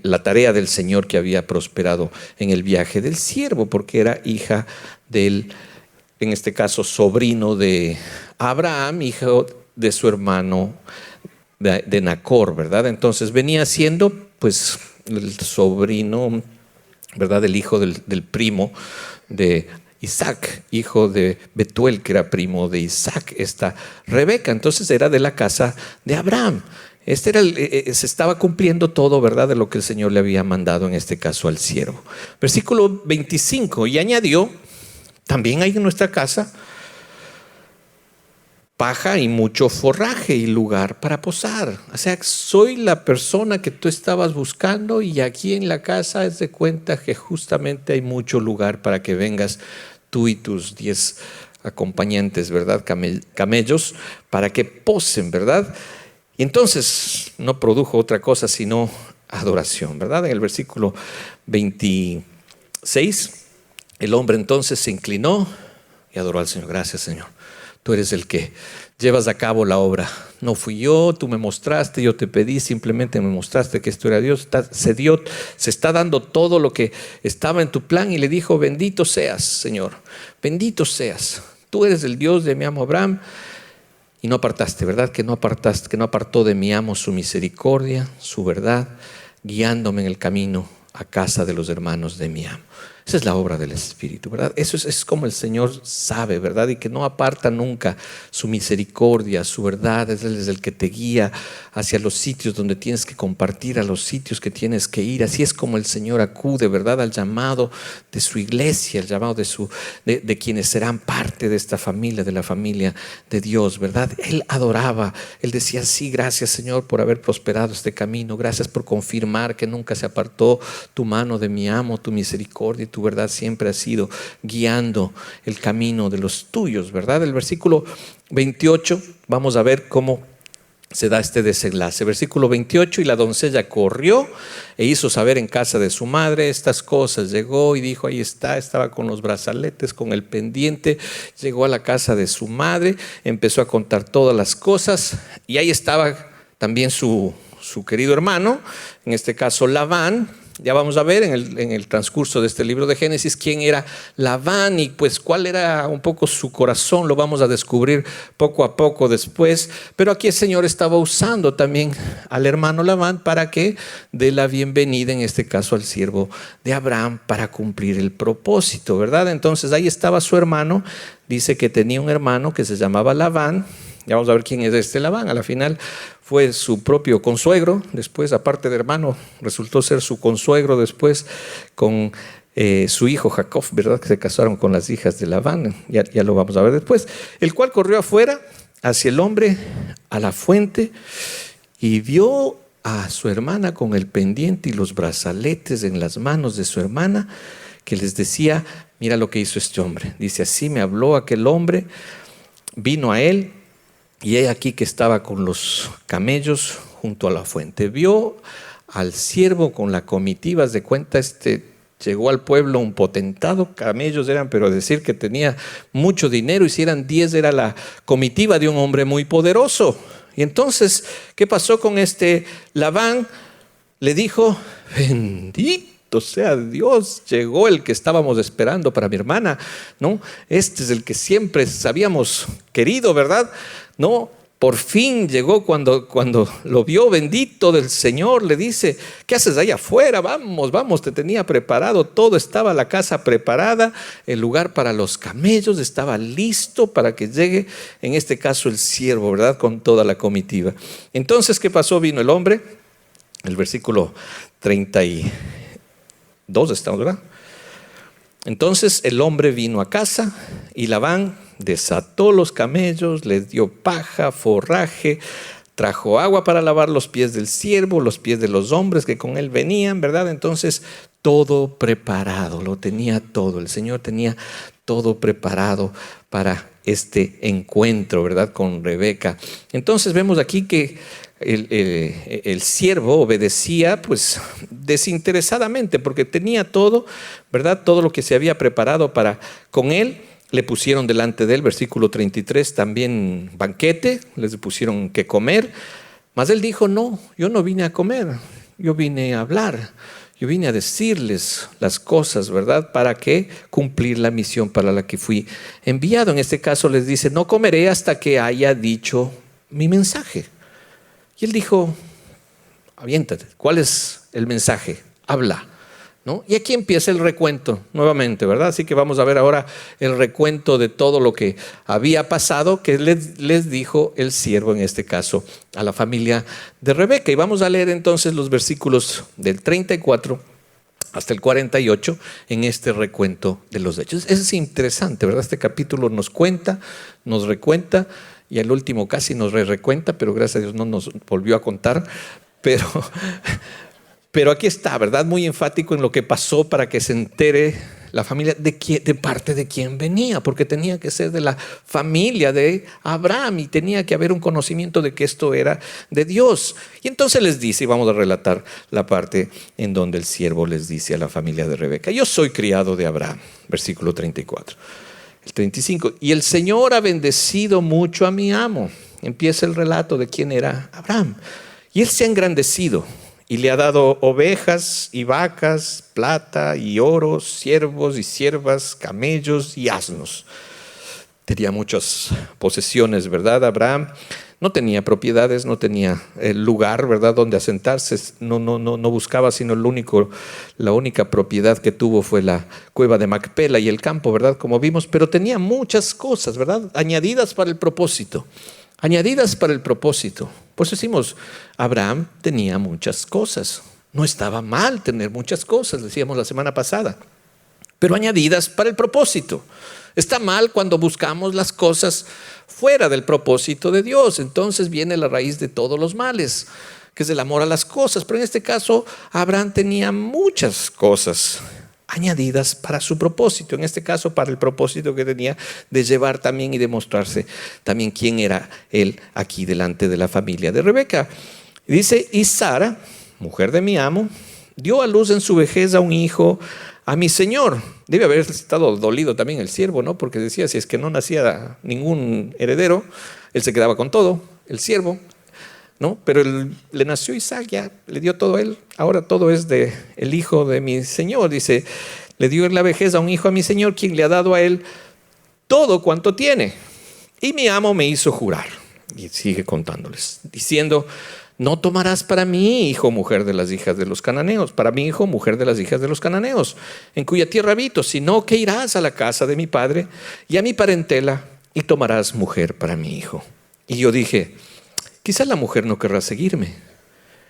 la tarea del Señor que había prosperado en el viaje del siervo, porque era hija del, en este caso, sobrino de Abraham, hijo de su hermano de Nacor, ¿verdad? Entonces venía siendo pues el sobrino, ¿verdad? El hijo del primo de Isaac, hijo de Betuel, que era primo de Isaac, esta Rebeca. Entonces era de la casa de Abraham. Se estaba cumpliendo todo, ¿verdad? De lo que el Señor le había mandado, en este caso al siervo. Versículo 25, y añadió, también hay en nuestra casa paja y mucho forraje y lugar para posar. O sea, soy la persona que tú estabas buscando y aquí en la casa haz de cuenta que justamente hay mucho lugar para que vengas tú y tus 10 acompañantes, ¿verdad? Camellos, para que posen, ¿verdad? Y entonces no produjo otra cosa sino adoración, ¿verdad? En el versículo 26, el hombre entonces se inclinó y adoró al Señor. Gracias, Señor. Tú eres el que llevas a cabo la obra. No fui yo, tú me mostraste, yo te pedí, simplemente me mostraste que esto era Dios. Se está dando todo lo que estaba en tu plan y le dijo, bendito seas, Señor, bendito seas. Tú eres el Dios de mi amo Abraham y no apartaste, ¿verdad? Que no apartaste, que no apartó de mi amo su misericordia, su verdad, guiándome en el camino a casa de los hermanos de mi amo. Esa es la obra del Espíritu, ¿verdad? Eso es como el Señor sabe, ¿verdad? Y que no aparta nunca su misericordia, su verdad. Él es el que te guía hacia los sitios donde tienes que compartir, a los sitios que tienes que ir. Así es como el Señor acude, ¿verdad? Al llamado de su iglesia, al llamado de quienes serán parte de esta familia, de la familia de Dios, ¿verdad? Él adoraba, él decía, sí, gracias, Señor, por haber prosperado este camino. Gracias por confirmar que nunca se apartó tu mano de mi amo, tu misericordia y tu verdad siempre ha sido guiando el camino de los tuyos, ¿verdad? El versículo 28, vamos a ver cómo se da este desenlace. Versículo 28, y la doncella corrió e hizo saber en casa de su madre estas cosas. Llegó y dijo, ahí está, estaba con los brazaletes, con el pendiente. Llegó a la casa de su madre, empezó a contar todas las cosas y ahí estaba también su querido hermano, en este caso Labán. Ya vamos a ver en el transcurso de este libro de Génesis quién era Labán y pues cuál era un poco su corazón. Lo vamos a descubrir poco a poco después. Pero aquí el Señor estaba usando también al hermano Labán para que dé la bienvenida, en este caso al siervo de Abraham, para cumplir el propósito, ¿verdad? Entonces ahí estaba su hermano. Dice que tenía un hermano que se llamaba Labán. Ya vamos a ver quién es este Labán. A la final fue su propio consuegro. Después, aparte de hermano, resultó ser su consuegro después con su hijo Jacob, ¿verdad? Que se casaron con las hijas de Labán. Ya lo vamos a ver después. El cual corrió afuera hacia el hombre a la fuente y vio a su hermana con el pendiente y los brazaletes en las manos de su hermana, que les decía, mira lo que hizo este hombre. Dice, así me habló aquel hombre, vino a él. Y he aquí que estaba con los camellos junto a la fuente. Vio al siervo con la comitiva, haz de cuenta, llegó al pueblo un potentado, camellos eran, pero decir que tenía mucho dinero, y si eran 10 era la comitiva de un hombre muy poderoso. Y entonces, ¿qué pasó con este Labán? Le dijo, bendito sea Dios, llegó el que estábamos esperando para mi hermana, ¿no? Este es el que siempre habíamos querido, ¿verdad? No, por fin llegó cuando lo vio, bendito del Señor, le dice, ¿qué haces ahí afuera? Vamos, te tenía preparado todo, estaba la casa preparada, el lugar para los camellos estaba listo para que llegue, en este caso el siervo, ¿verdad? Con toda la comitiva. Entonces, ¿qué pasó? Vino el hombre, el versículo 32 estamos, ¿verdad? Entonces el hombre vino a casa y Labán desató los camellos, les dio paja, forraje, trajo agua para lavar los pies del siervo, los pies de los hombres que con él venían, ¿verdad? Entonces todo preparado, lo tenía todo. El Señor tenía todo preparado para este encuentro, ¿verdad? Con Rebeca. Entonces vemos aquí que el siervo obedecía pues desinteresadamente porque tenía todo, ¿verdad? Todo lo que se había preparado para con él. Le pusieron delante de él, versículo 33, también banquete, les pusieron que comer. Mas él dijo, no, yo no vine a comer, yo vine a hablar, yo vine a decirles las cosas, ¿verdad? Para que cumplir la misión para la que fui enviado. En este caso les dice, no comeré hasta que haya dicho mi mensaje. Y él dijo, aviéntate, ¿cuál es el mensaje? Habla, ¿no? Y aquí empieza el recuento nuevamente, ¿verdad? Así que vamos a ver ahora el recuento de todo lo que había pasado, que les dijo el siervo, en este caso, a la familia de Rebeca. Y vamos a leer entonces los versículos del 34 hasta el 48 en este recuento de los hechos. Es interesante, ¿verdad? Este capítulo nos cuenta, nos recuenta y el último casi nos recuenta, pero gracias a Dios no nos volvió a contar. Pero aquí está, ¿verdad? Muy enfático en lo que pasó para que se entere la familia de parte de quién venía, porque tenía que ser de la familia de Abraham y tenía que haber un conocimiento de que esto era de Dios. Y entonces les dice, y vamos a relatar la parte en donde el siervo les dice a la familia de Rebeca: yo soy criado de Abraham, versículo 34. El 35, y el Señor ha bendecido mucho a mi amo. Empieza el relato de quién era Abraham. Y él se ha engrandecido y le ha dado ovejas y vacas, plata y oro, siervos y siervas, camellos y asnos. Tenía muchas posesiones, ¿verdad? Abraham no tenía propiedades, no tenía el lugar, ¿verdad?, donde asentarse. No buscaba sino la única propiedad que tuvo fue la cueva de Macpela y el campo, ¿verdad?, como vimos. Pero tenía muchas cosas, ¿verdad?, añadidas para el propósito. Añadidas para el propósito. Por eso decimos, Abraham tenía muchas cosas. No estaba mal tener muchas cosas, decíamos la semana pasada, pero añadidas para el propósito. Está mal cuando buscamos las cosas fuera del propósito de Dios. Entonces viene la raíz de todos los males, que es el amor a las cosas. Pero en este caso, Abraham tenía muchas cosas añadidas para su propósito, en este caso para el propósito que tenía de llevar también y demostrarse también quién era él aquí delante de la familia de Rebeca. Dice, y Sara, mujer de mi amo, dio a luz en su vejez a un hijo a mi señor. Debe haber estado dolido también el siervo, ¿no? Porque decía, si es que no nacía ningún heredero, él se quedaba con todo, el siervo, ¿no? Pero le nació Isaac, ya le dio todo a él. Ahora todo es de el hijo de mi señor. Dice, le dio en la vejez a un hijo a mi señor, quien le ha dado a él todo cuanto tiene. Y mi amo me hizo jurar. Y sigue contándoles, diciendo, no tomarás para mi hijo mujer de las hijas de los cananeos, para mi hijo mujer de las hijas de los cananeos, en cuya tierra habito, sino que irás a la casa de mi padre y a mi parentela y tomarás mujer para mi hijo. Y yo dije, quizás la mujer no querrá seguirme.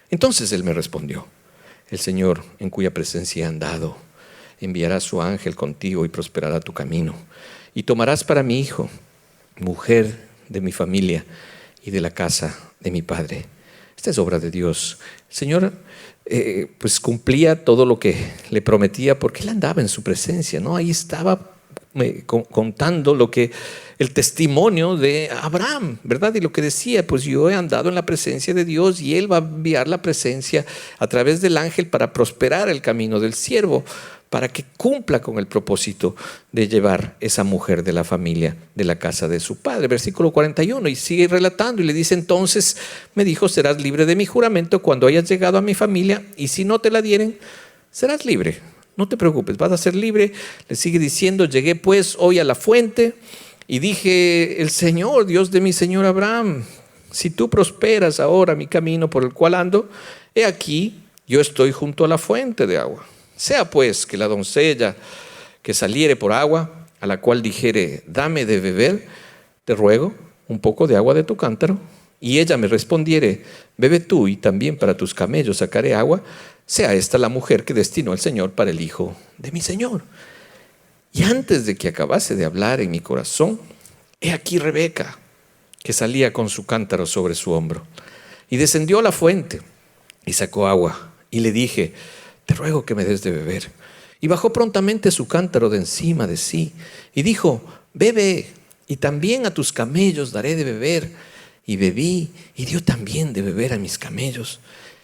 Entonces él me respondió, el Señor en cuya presencia he andado, enviará su ángel contigo y prosperará tu camino. Y tomarás para mi hijo mujer de mi familia y de la casa de mi padre. Esta es obra de Dios. El Señor pues cumplía todo lo que le prometía porque él andaba en su presencia, ¿no? Ahí estaba contando lo que el testimonio de Abraham, ¿verdad? Y lo que decía, pues yo he andado en la presencia de Dios y él va a enviar la presencia a través del ángel para prosperar el camino del siervo, para que cumpla con el propósito de llevar esa mujer de la familia de la casa de su padre. Versículo 41, y sigue relatando y le dice, entonces me dijo, serás libre de mi juramento cuando hayas llegado a mi familia, y si no te la dieren, serás libre. No te preocupes, vas a ser libre. Le sigue diciendo, llegué pues hoy a la fuente y dije, el Señor, Dios de mi señor Abraham, si tú prosperas ahora mi camino por el cual ando, he aquí, yo estoy junto a la fuente de agua. Sea pues que la doncella que saliere por agua, a la cual dijere, dame de beber, te ruego un poco de agua de tu cántaro, y ella me respondiere, bebe tú y también para tus camellos sacaré agua, sea esta la mujer que destinó el Señor para el hijo de mi Señor. Y antes de que acabase de hablar en mi corazón, he aquí Rebeca, que salía con su cántaro sobre su hombro, y descendió a la fuente y sacó agua, y le dije, te ruego que me des de beber. Y bajó prontamente su cántaro de encima de sí, y dijo, bebe, y también a tus camellos daré de beber. Y bebí, y dio también de beber a mis camellos.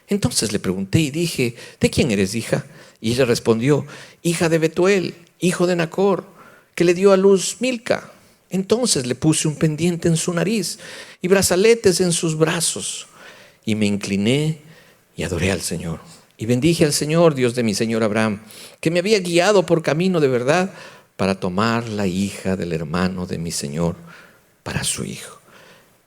Entonces le pregunté y dije, ¿de quién eres hija? Y ella respondió, hija de Betuel, hijo de Nacor, que le dio a luz Milca. Entonces le puse un pendiente en su nariz y brazaletes en sus brazos. Y me incliné y adoré al Señor. Y bendije al Señor, Dios de mi señor Abraham, que me había guiado por camino de verdad para tomar la hija del hermano de mi señor para su hijo.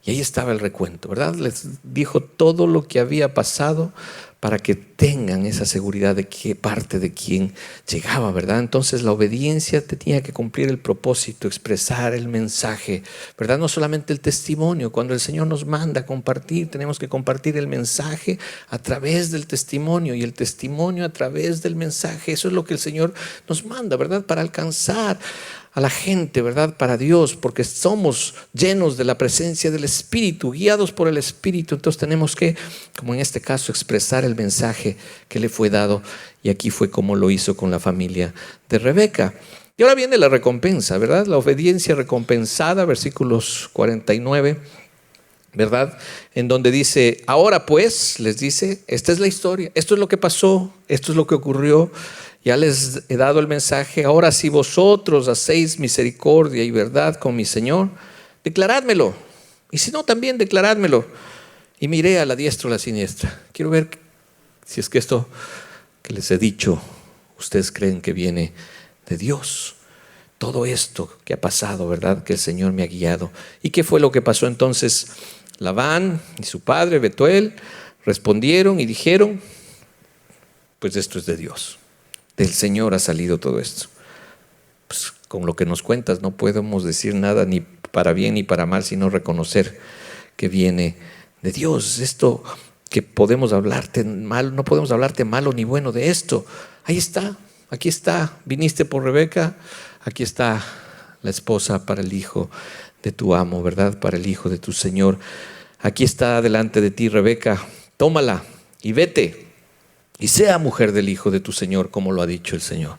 Y ahí estaba el recuento, ¿verdad? Les dijo todo lo que había pasado para que tengan esa seguridad de qué parte de quién llegaba, ¿verdad? Entonces la obediencia tenía que cumplir el propósito, expresar el mensaje, ¿verdad? No solamente el testimonio. Cuando el Señor nos manda a compartir, tenemos que compartir el mensaje a través del testimonio y el testimonio a través del mensaje. Eso es lo que el Señor nos manda, ¿verdad? Para alcanzar a la gente, ¿verdad? Para Dios, porque somos llenos de la presencia del Espíritu, guiados por el Espíritu. Entonces tenemos que, como en este caso, expresar el mensaje que le fue dado. Y aquí fue como lo hizo con la familia de Rebeca. Y ahora viene la recompensa, ¿verdad? La obediencia recompensada, versículos 49, ¿verdad? En donde dice, ahora pues, les dice, esta es la historia, esto es lo que pasó, esto es lo que ocurrió. Ya les he dado el mensaje. Ahora si vosotros hacéis misericordia y verdad con mi Señor, declarádmelo. Y si no, también declarádmelo. Y miré a la diestra o a la siniestra. Quiero ver si es que esto que les he dicho, ustedes creen que viene de Dios. Todo esto que ha pasado, ¿verdad? Que el Señor me ha guiado. ¿Y qué fue lo que pasó entonces? Labán y su padre Betuel respondieron y dijeron, pues esto es de Dios. Del Señor ha salido todo esto. Pues con lo que nos cuentas no podemos decir nada ni para bien ni para mal, sino reconocer que viene de Dios. Esto que podemos hablarte mal, no podemos hablarte malo ni bueno de esto. Ahí está, aquí está. Viniste por Rebeca, aquí está la esposa para el hijo de tu amo, ¿verdad? Para el hijo de tu Señor. Aquí está delante de ti Rebeca, tómala y vete. Y sea mujer del hijo de tu Señor, como lo ha dicho el Señor.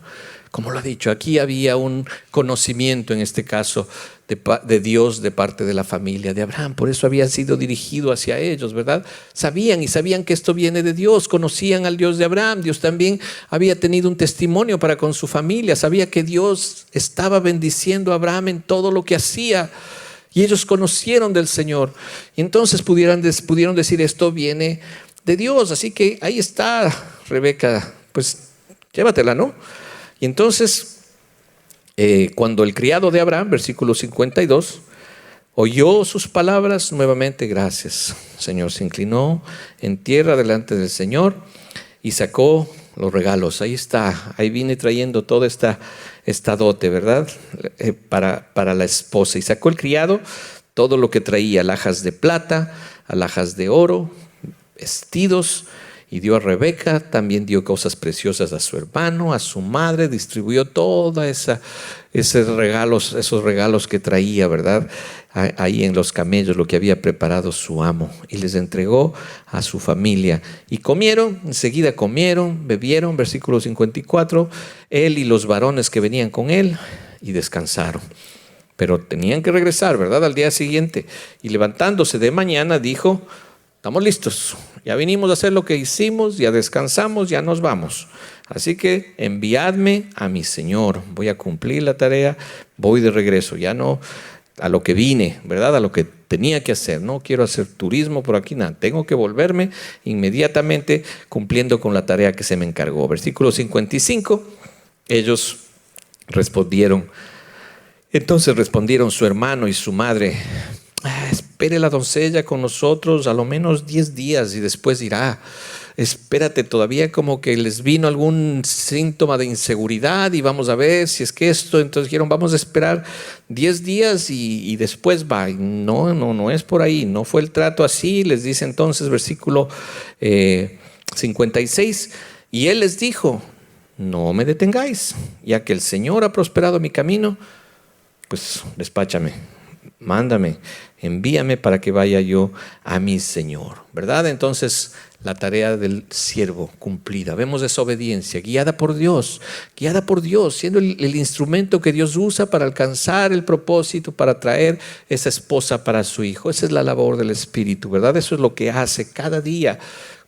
Como lo ha dicho, aquí había un conocimiento en este caso de Dios de parte de la familia de Abraham. Por eso había sido dirigido hacia ellos, ¿verdad? Sabían que esto viene de Dios. Conocían al Dios de Abraham. Dios también había tenido un testimonio para con su familia. Sabía que Dios estaba bendiciendo a Abraham en todo lo que hacía. Y ellos conocieron del Señor. Y entonces pudieron decir, esto viene de Dios. Así que ahí está Rebeca, pues llévatela, ¿no? Y entonces cuando el criado de Abraham, versículo 52, oyó sus palabras, nuevamente gracias Señor, se inclinó en tierra delante del Señor y sacó los regalos. Ahí está, ahí viene trayendo toda esta dote, ¿verdad? Para la esposa. Y sacó el criado todo lo que traía, alhajas de plata, alhajas de oro, vestidos, y dio a Rebeca, también dio cosas preciosas a su hermano, a su madre, distribuyó toda esos regalos que traía, ¿verdad? Ahí en los camellos, lo que había preparado su amo, y les entregó a su familia. Y comieron, enseguida comieron, bebieron, versículo 54, él y los varones que venían con él, y descansaron. Pero tenían que regresar, ¿verdad? Al día siguiente. Y levantándose de mañana dijo, estamos listos, ya vinimos a hacer lo que hicimos, ya descansamos, ya nos vamos. Así que enviadme a mi Señor, voy a cumplir la tarea, voy de regreso, ya no a lo que vine, ¿verdad? A lo que tenía que hacer, no quiero hacer turismo por aquí, nada, tengo que volverme inmediatamente cumpliendo con la tarea que se me encargó. Versículo 55, ellos respondieron, entonces respondieron su hermano y su madre, espere la doncella con nosotros a lo menos 10 días y después irá. Espérate, todavía como que les vino algún síntoma de inseguridad y vamos a ver si es que esto. Entonces dijeron, vamos a esperar 10 días y después va. Y no es por ahí, no fue el trato así. Les dice entonces, versículo 56, y él les dijo, no me detengáis, ya que el Señor ha prosperado mi camino, pues despáchame, mándame, envíame para que vaya yo a mi Señor, ¿verdad? Entonces la tarea del siervo cumplida. Vemos esa obediencia guiada por Dios, siendo el instrumento que Dios usa para alcanzar el propósito, para traer esa esposa para su hijo. Esa es la labor del Espíritu, ¿verdad? Eso es lo que hace cada día.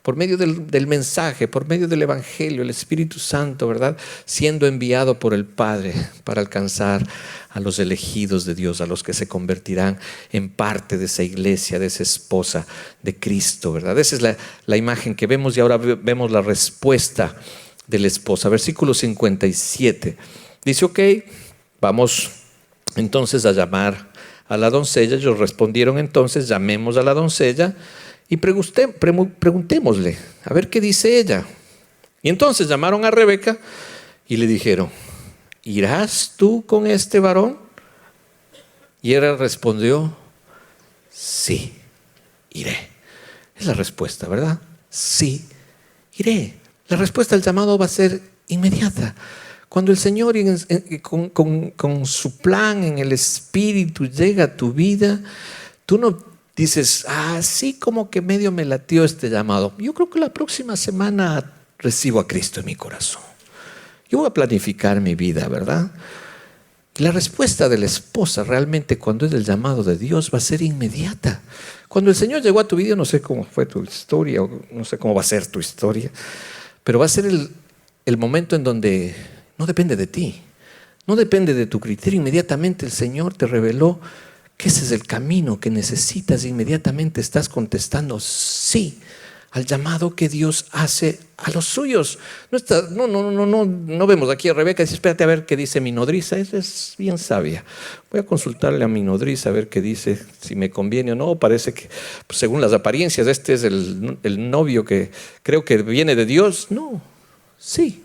Por medio del mensaje, por medio del Evangelio, el Espíritu Santo, ¿verdad? Siendo enviado por el Padre para alcanzar a los elegidos de Dios, a los que se convertirán en parte de esa iglesia, de esa esposa de Cristo, ¿verdad? Esa es la imagen que vemos y ahora vemos la respuesta de la esposa. Versículo 57. Dice, ok, vamos entonces a llamar a la doncella. Ellos respondieron entonces, llamemos a la doncella y preguntémosle, a ver qué dice ella. Y entonces llamaron a Rebeca y le dijeron, ¿irás tú con este varón? Y ella respondió, sí, iré. Es la respuesta, ¿verdad? Sí, iré. La respuesta al llamado va a ser inmediata. Cuando el Señor con su plan en el Espíritu llega a tu vida, tú no dices, sí, como que medio me latió este llamado. Yo creo que la próxima semana recibo a Cristo en mi corazón. Yo voy a planificar mi vida, ¿verdad? Y la respuesta de la esposa realmente cuando es el llamado de Dios va a ser inmediata. Cuando el Señor llegó a tu vida, no sé cómo fue tu historia, o no sé cómo va a ser tu historia, pero va a ser el momento en donde no depende de ti, no depende de tu criterio. Inmediatamente el Señor te reveló que ese es el camino que necesitas. Inmediatamente estás contestando sí al llamado que Dios hace a los suyos. No vemos aquí a Rebeca y dice, espérate a ver qué dice mi nodriza. Esa es bien sabia. Voy a consultarle a mi nodriza a ver qué dice, si me conviene o no. Parece que, pues, según las apariencias, este es el novio que creo que viene de Dios. No, sí,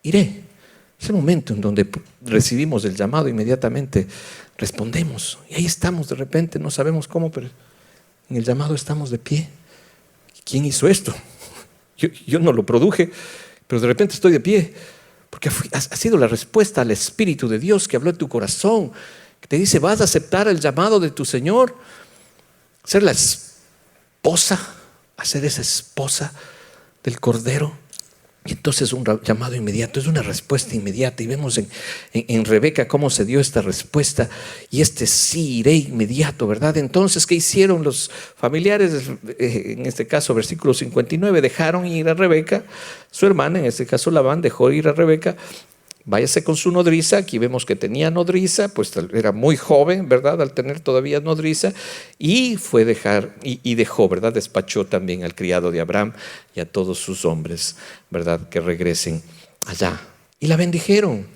iré. Es el momento en donde recibimos el llamado, inmediatamente respondemos. Y ahí estamos de repente, no sabemos cómo, pero en el llamado estamos de pie. ¿Quién hizo esto? Yo no lo produje, pero de repente estoy de pie, porque ha sido la respuesta al Espíritu de Dios que habló en tu corazón, que te dice, vas a aceptar el llamado de tu Señor, ser la esposa, a ser esa esposa del Cordero. Y entonces un llamado inmediato, es una respuesta inmediata. Y vemos en Rebeca cómo se dio esta respuesta y sí, iré inmediato, ¿verdad? Entonces, ¿qué hicieron los familiares? En este caso, versículo 59, dejaron ir a Rebeca, su hermana, en este caso Labán, dejó ir a Rebeca. Váyase con su nodriza. Aquí vemos que tenía nodriza, pues era muy joven, ¿verdad? Al tener todavía nodriza, y fue y dejó, ¿verdad? Despachó también al criado de Abraham y a todos sus hombres, ¿verdad? Que regresen allá. Y la bendijeron.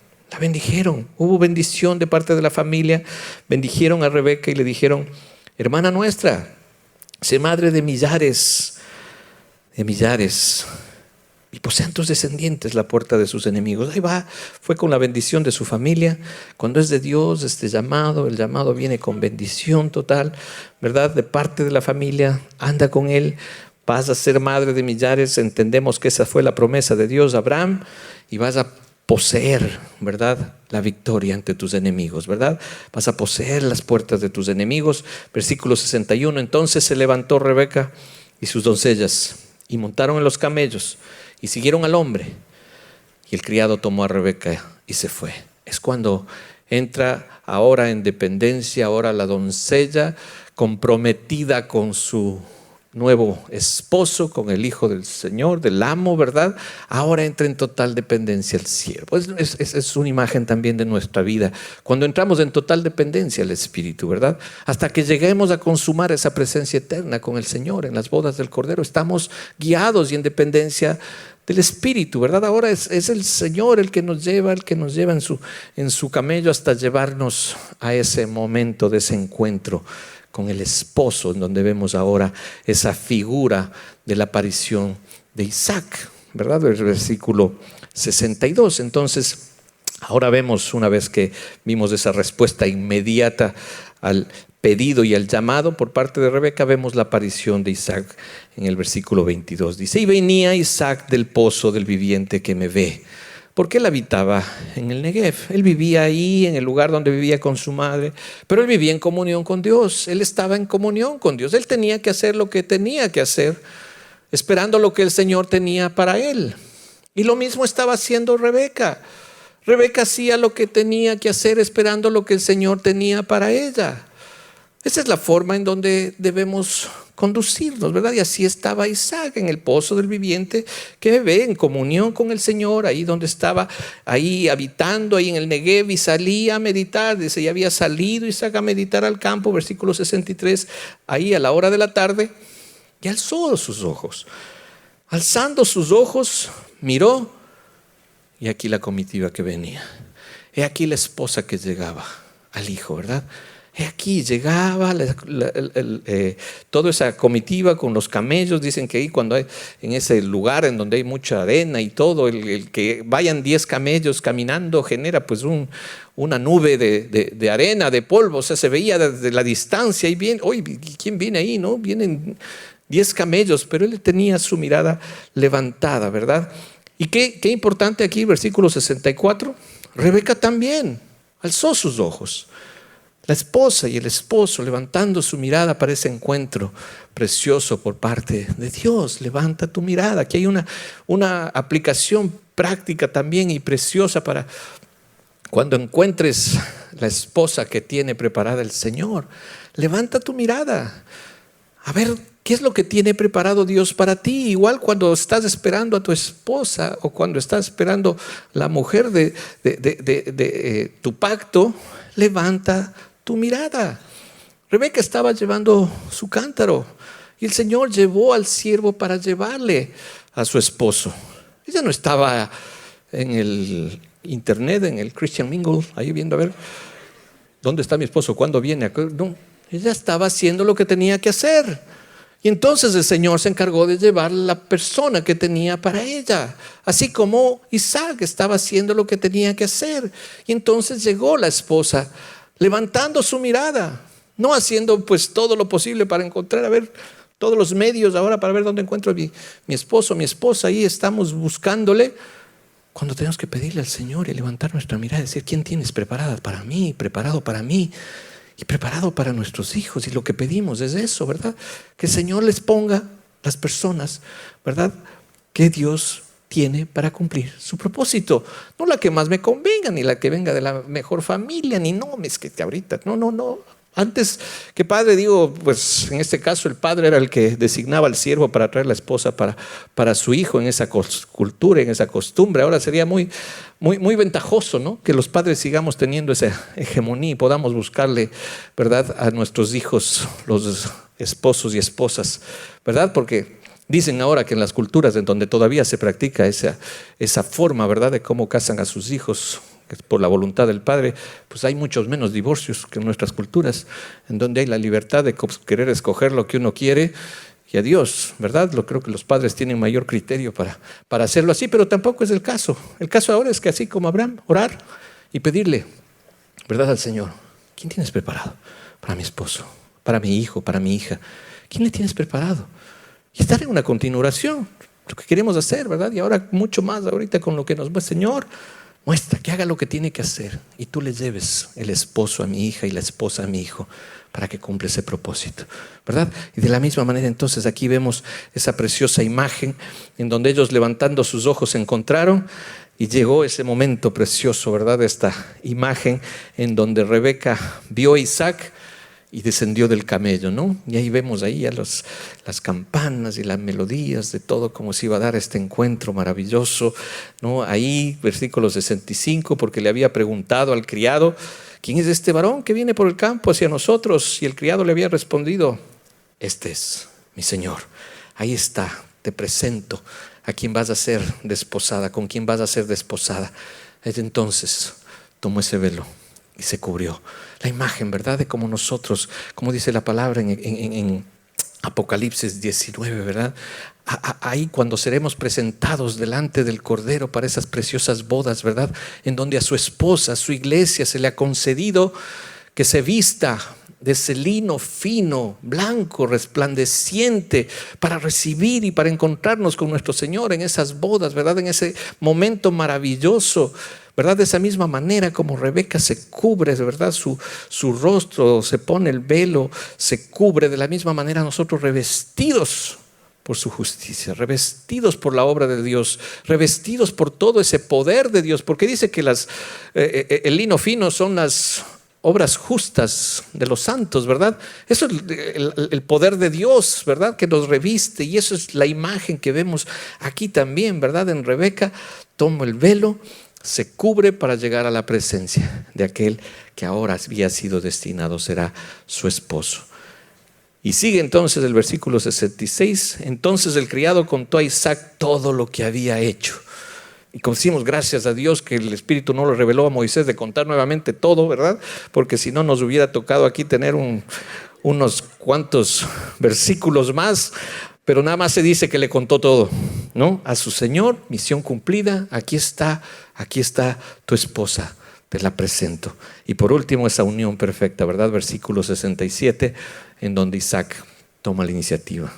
Hubo bendición de parte de la familia. Bendijeron a Rebeca y le dijeron, hermana nuestra, sé madre de millares, y posean tus descendientes la puerta de sus enemigos. Ahí va, fue con la bendición de su familia. Cuando es de Dios el llamado viene con bendición total, ¿verdad? De parte de la familia, anda con él, vas a ser madre de millares. Entendemos que esa fue la promesa de Dios a Abraham, y vas a poseer, ¿verdad? La victoria ante tus enemigos, ¿verdad? Vas a poseer las puertas de tus enemigos. Versículo 61, entonces se levantó Rebeca y sus doncellas y montaron en los camellos y siguieron al hombre. Y el criado tomó a Rebeca y se fue. Es cuando entra ahora en dependencia, ahora la doncella comprometida con su nuevo esposo, con el hijo del Señor, del amo, ¿verdad? Ahora entra en total dependencia el siervo. Es una imagen también de nuestra vida. Cuando entramos en total dependencia al Espíritu, ¿verdad? Hasta que lleguemos a consumar esa presencia eterna con el Señor en las bodas del Cordero, estamos guiados y en dependencia del Espíritu, ¿verdad? Ahora es el Señor el que nos lleva en su camello hasta llevarnos a ese momento de ese encuentro con el esposo, en donde vemos ahora esa figura de la aparición de Isaac, ¿verdad? El versículo 62. Entonces, ahora vemos, una vez que vimos esa respuesta inmediata al pedido y al llamado por parte de Rebeca, vemos la aparición de Isaac en el versículo 22. Dice, y venía Isaac del pozo del viviente que me ve. Porque él habitaba en el Negev. Él vivía ahí, en el lugar donde vivía con su madre, pero él vivía en comunión con Dios. Él estaba en comunión con Dios. Él tenía que hacer lo que tenía que hacer, esperando lo que el Señor tenía para él. Y lo mismo estaba haciendo Rebeca. Rebeca hacía lo que tenía que hacer, esperando lo que el Señor tenía para ella. Esa es la forma en donde debemos conducirnos, ¿verdad? Y así estaba Isaac en el pozo del viviente que ve en comunión con el Señor, ahí donde estaba, ahí habitando, ahí en el Negev, y salía a meditar. Dice, ya había salido Isaac a meditar al campo, versículo 63, ahí a la hora de la tarde, y alzó sus ojos. Alzando sus ojos, miró, y aquí la comitiva que venía. He aquí la esposa que llegaba al hijo, ¿verdad? Aquí llegaba toda esa comitiva con los camellos. Dicen que ahí cuando hay, en ese lugar en donde hay mucha arena y todo, el que vayan 10 camellos caminando genera pues una nube de arena, de polvo. O sea, se veía desde la distancia y bien, oye, ¿quién viene ahí? ¿No? Vienen 10 camellos, pero él tenía su mirada levantada, ¿verdad? Y qué importante aquí, versículo 64, Rebeca también alzó sus ojos. La esposa y el esposo levantando su mirada para ese encuentro precioso por parte de Dios. Levanta tu mirada. Aquí hay una aplicación práctica también y preciosa para cuando encuentres la esposa que tiene preparada el Señor. Levanta tu mirada. A ver, ¿qué es lo que tiene preparado Dios para ti? Igual cuando estás esperando a tu esposa o cuando estás esperando la mujer de tu pacto, levanta tu mirada. Rebeca estaba llevando su cántaro y el Señor llevó al siervo para llevarle a su esposo. Ella no estaba en el internet, en el Christian Mingle, ahí viendo a ver dónde está mi esposo, cuándo viene. No, ella estaba haciendo lo que tenía que hacer. Y entonces el Señor se encargó de llevar la persona que tenía para ella, así como Isaac estaba haciendo lo que tenía que hacer. Y entonces llegó la esposa levantando su mirada, no haciendo pues todo lo posible para encontrar, a ver, todos los medios ahora para ver dónde encuentro a mi esposo, mi esposa. Ahí estamos buscándole, cuando tenemos que pedirle al Señor y levantar nuestra mirada y decir: ¿quién tienes preparado para mí y preparado para nuestros hijos? Y lo que pedimos es eso, ¿verdad? Que el Señor les ponga las personas, ¿verdad?, que Dios tiene para cumplir su propósito. No la que más me convenga, ni la que venga de la mejor familia, ni no, es que ahorita, no. Antes que padre, digo, pues en este caso el padre era el que designaba al siervo para traer la esposa para su hijo en esa cultura, en esa costumbre. Ahora sería muy ventajoso, ¿no?, que los padres sigamos teniendo esa hegemonía y podamos buscarle, ¿verdad?, a nuestros hijos los esposos y esposas, ¿verdad? Porque dicen ahora que en las culturas en donde todavía se practica esa forma, ¿verdad?, de cómo casan a sus hijos por la voluntad del padre, pues hay muchos menos divorcios que en nuestras culturas, en donde hay la libertad de querer escoger lo que uno quiere. Y a Dios, ¿verdad? Creo que los padres tienen mayor criterio para hacerlo así, pero tampoco es el caso. El caso ahora es que así como Abraham, orar y pedirle, ¿verdad?, al Señor: ¿quién tienes preparado para mi esposo, para mi hijo, para mi hija? ¿Quién le tienes preparado? Y estar en una continuación, lo que queremos hacer, ¿verdad? Y ahora mucho más ahorita con lo que nos va el Señor. Muestra que haga lo que tiene que hacer y tú le lleves el esposo a mi hija y la esposa a mi hijo para que cumpla ese propósito, ¿verdad? Y de la misma manera entonces aquí vemos esa preciosa imagen en donde ellos levantando sus ojos se encontraron y llegó ese momento precioso, ¿verdad? Esta imagen en donde Rebeca vio a Isaac y descendió del camello, ¿no? Y ahí vemos ahí ya las campanas y las melodías de todo cómo se iba a dar este encuentro maravilloso, ¿no? Ahí, versículo 65, porque le había preguntado al criado: ¿quién es este varón que viene por el campo hacia nosotros? Y el criado le había respondido: este es mi Señor. Ahí está, te presento a quien vas a ser desposada, con quien vas a ser desposada. Entonces tomó ese velo y se cubrió. La imagen, ¿verdad?, de cómo nosotros, como dice la palabra en Apocalipsis 19, ¿verdad? Ahí cuando seremos presentados delante del Cordero para esas preciosas bodas, ¿verdad?, en donde a su esposa, a su iglesia, se le ha concedido que se vista de ese lino fino, blanco, resplandeciente, para recibir y para encontrarnos con nuestro Señor en esas bodas, ¿verdad?, en ese momento maravilloso, ¿verdad? De esa misma manera como Rebeca se cubre, ¿verdad?, su rostro, se pone el velo, se cubre. De la misma manera nosotros, revestidos por su justicia, revestidos por la obra de Dios, revestidos por todo ese poder de Dios, porque dice que el lino fino son las obras justas de los santos, ¿verdad? Eso es el poder de Dios, ¿verdad?, que nos reviste, y eso es la imagen que vemos aquí también, ¿verdad? En Rebeca toma el velo, se cubre para llegar a la presencia de aquel que ahora había sido destinado será su esposo. Y sigue entonces el versículo 66. Entonces el criado contó a Isaac todo lo que había hecho. Y decimos gracias a Dios que el Espíritu no lo reveló a Moisés de contar nuevamente todo, ¿verdad? Porque si no nos hubiera tocado aquí tener unos cuantos versículos más. Pero nada más se dice que le contó todo, ¿no? A su Señor, misión cumplida, aquí está tu esposa, te la presento. Y por último, esa unión perfecta, ¿verdad? Versículo 67, en donde Isaac toma la iniciativa,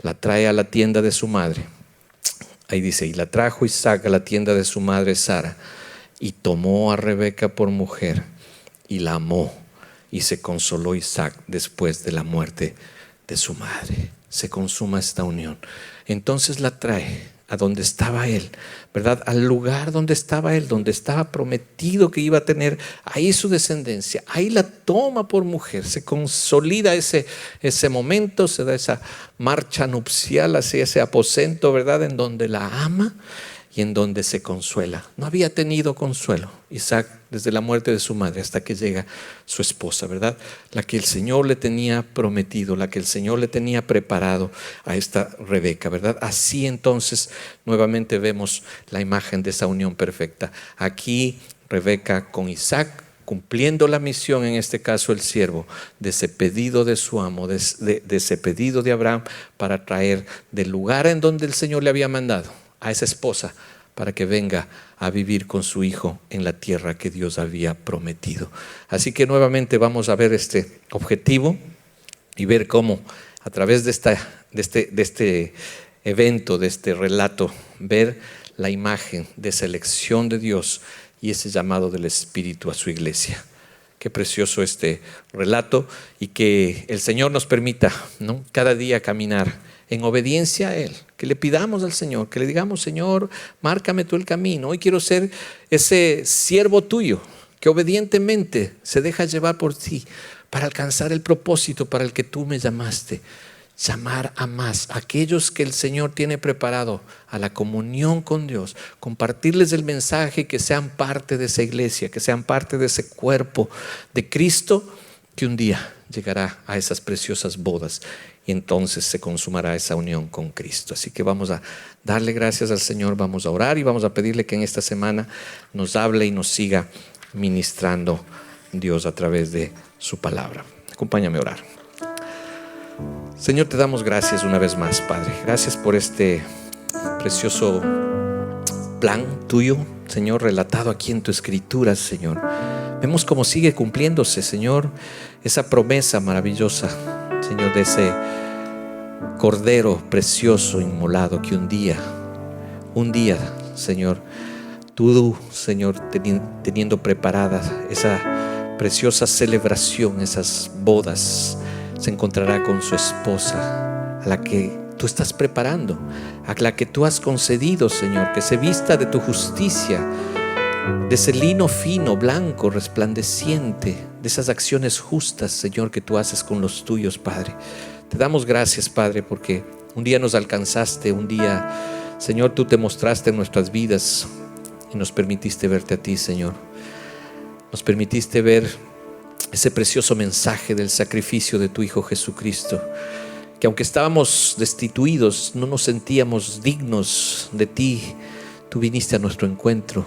la trae a la tienda de su madre, Ahí dice, y la trajo Isaac a la tienda de su madre Sara, y tomó a Rebeca por mujer, y la amó, y se consoló Isaac después de la muerte de su madre. Se consuma esta unión. Entonces la trae a donde estaba él, ¿verdad? Al lugar donde estaba él, donde estaba prometido que iba a tener ahí su descendencia. Ahí la toma por mujer, se consolida ese momento, se da esa marcha nupcial hacia ese aposento, ¿verdad? En donde la ama y en donde se consuela. No había tenido consuelo Isaac desde la muerte de su madre hasta que llega su esposa, ¿verdad? La que el Señor le tenía prometido, la que el Señor le tenía preparado a esta Rebeca, ¿verdad? Así entonces nuevamente vemos la imagen de esa unión perfecta. Aquí Rebeca con Isaac, cumpliendo la misión, en este caso el siervo, de ese pedido de su amo, de ese pedido de Abraham, para traer del lugar en donde el Señor le había mandado a esa esposa para que venga a vivir con su hijo en la tierra que Dios había prometido. Así que nuevamente vamos a ver este objetivo y ver cómo a través de este evento, de este relato, ver la imagen de esa elección de Dios y ese llamado del Espíritu a su iglesia. Qué precioso este relato, y que el Señor nos permita, ¿no?, cada día caminar en obediencia a Él, que le pidamos al Señor, que le digamos: Señor, márcame tú el camino. Hoy quiero ser ese siervo tuyo que obedientemente se deja llevar por ti para alcanzar el propósito para el que tú me llamaste. Llamar a más a aquellos que el Señor tiene preparado a la comunión con Dios, compartirles el mensaje, que sean parte de esa iglesia, que sean parte de ese cuerpo de Cristo, que un día llegará a esas preciosas bodas y entonces se consumará esa unión con Cristo. Así que vamos a darle gracias al Señor, vamos a orar y vamos a pedirle que en esta semana nos hable y nos siga ministrando Dios a través de su palabra. Acompáñame a orar. Señor, te damos gracias una vez más, Padre. Gracias por este precioso plan tuyo, Señor, relatado aquí en tu escritura, Señor. Vemos cómo sigue cumpliéndose, Señor, esa promesa maravillosa, Señor, de ese cordero precioso inmolado que un día, Señor, tú, Señor, teniendo preparada esa preciosa celebración, esas bodas, se encontrará con su esposa, a la que tú estás preparando, a la que tú has concedido, Señor, que se vista de tu justicia, de ese lino fino, blanco, resplandeciente, de esas acciones justas, Señor, que tú haces con los tuyos, Padre. Te damos gracias, Padre, porque un día nos alcanzaste, un día, Señor, tú te mostraste en nuestras vidas y nos permitiste verte a ti, Señor. Nos permitiste ver ese precioso mensaje del sacrificio de tu Hijo Jesucristo, que aunque estábamos destituidos, no nos sentíamos dignos de ti, tú viniste a nuestro encuentro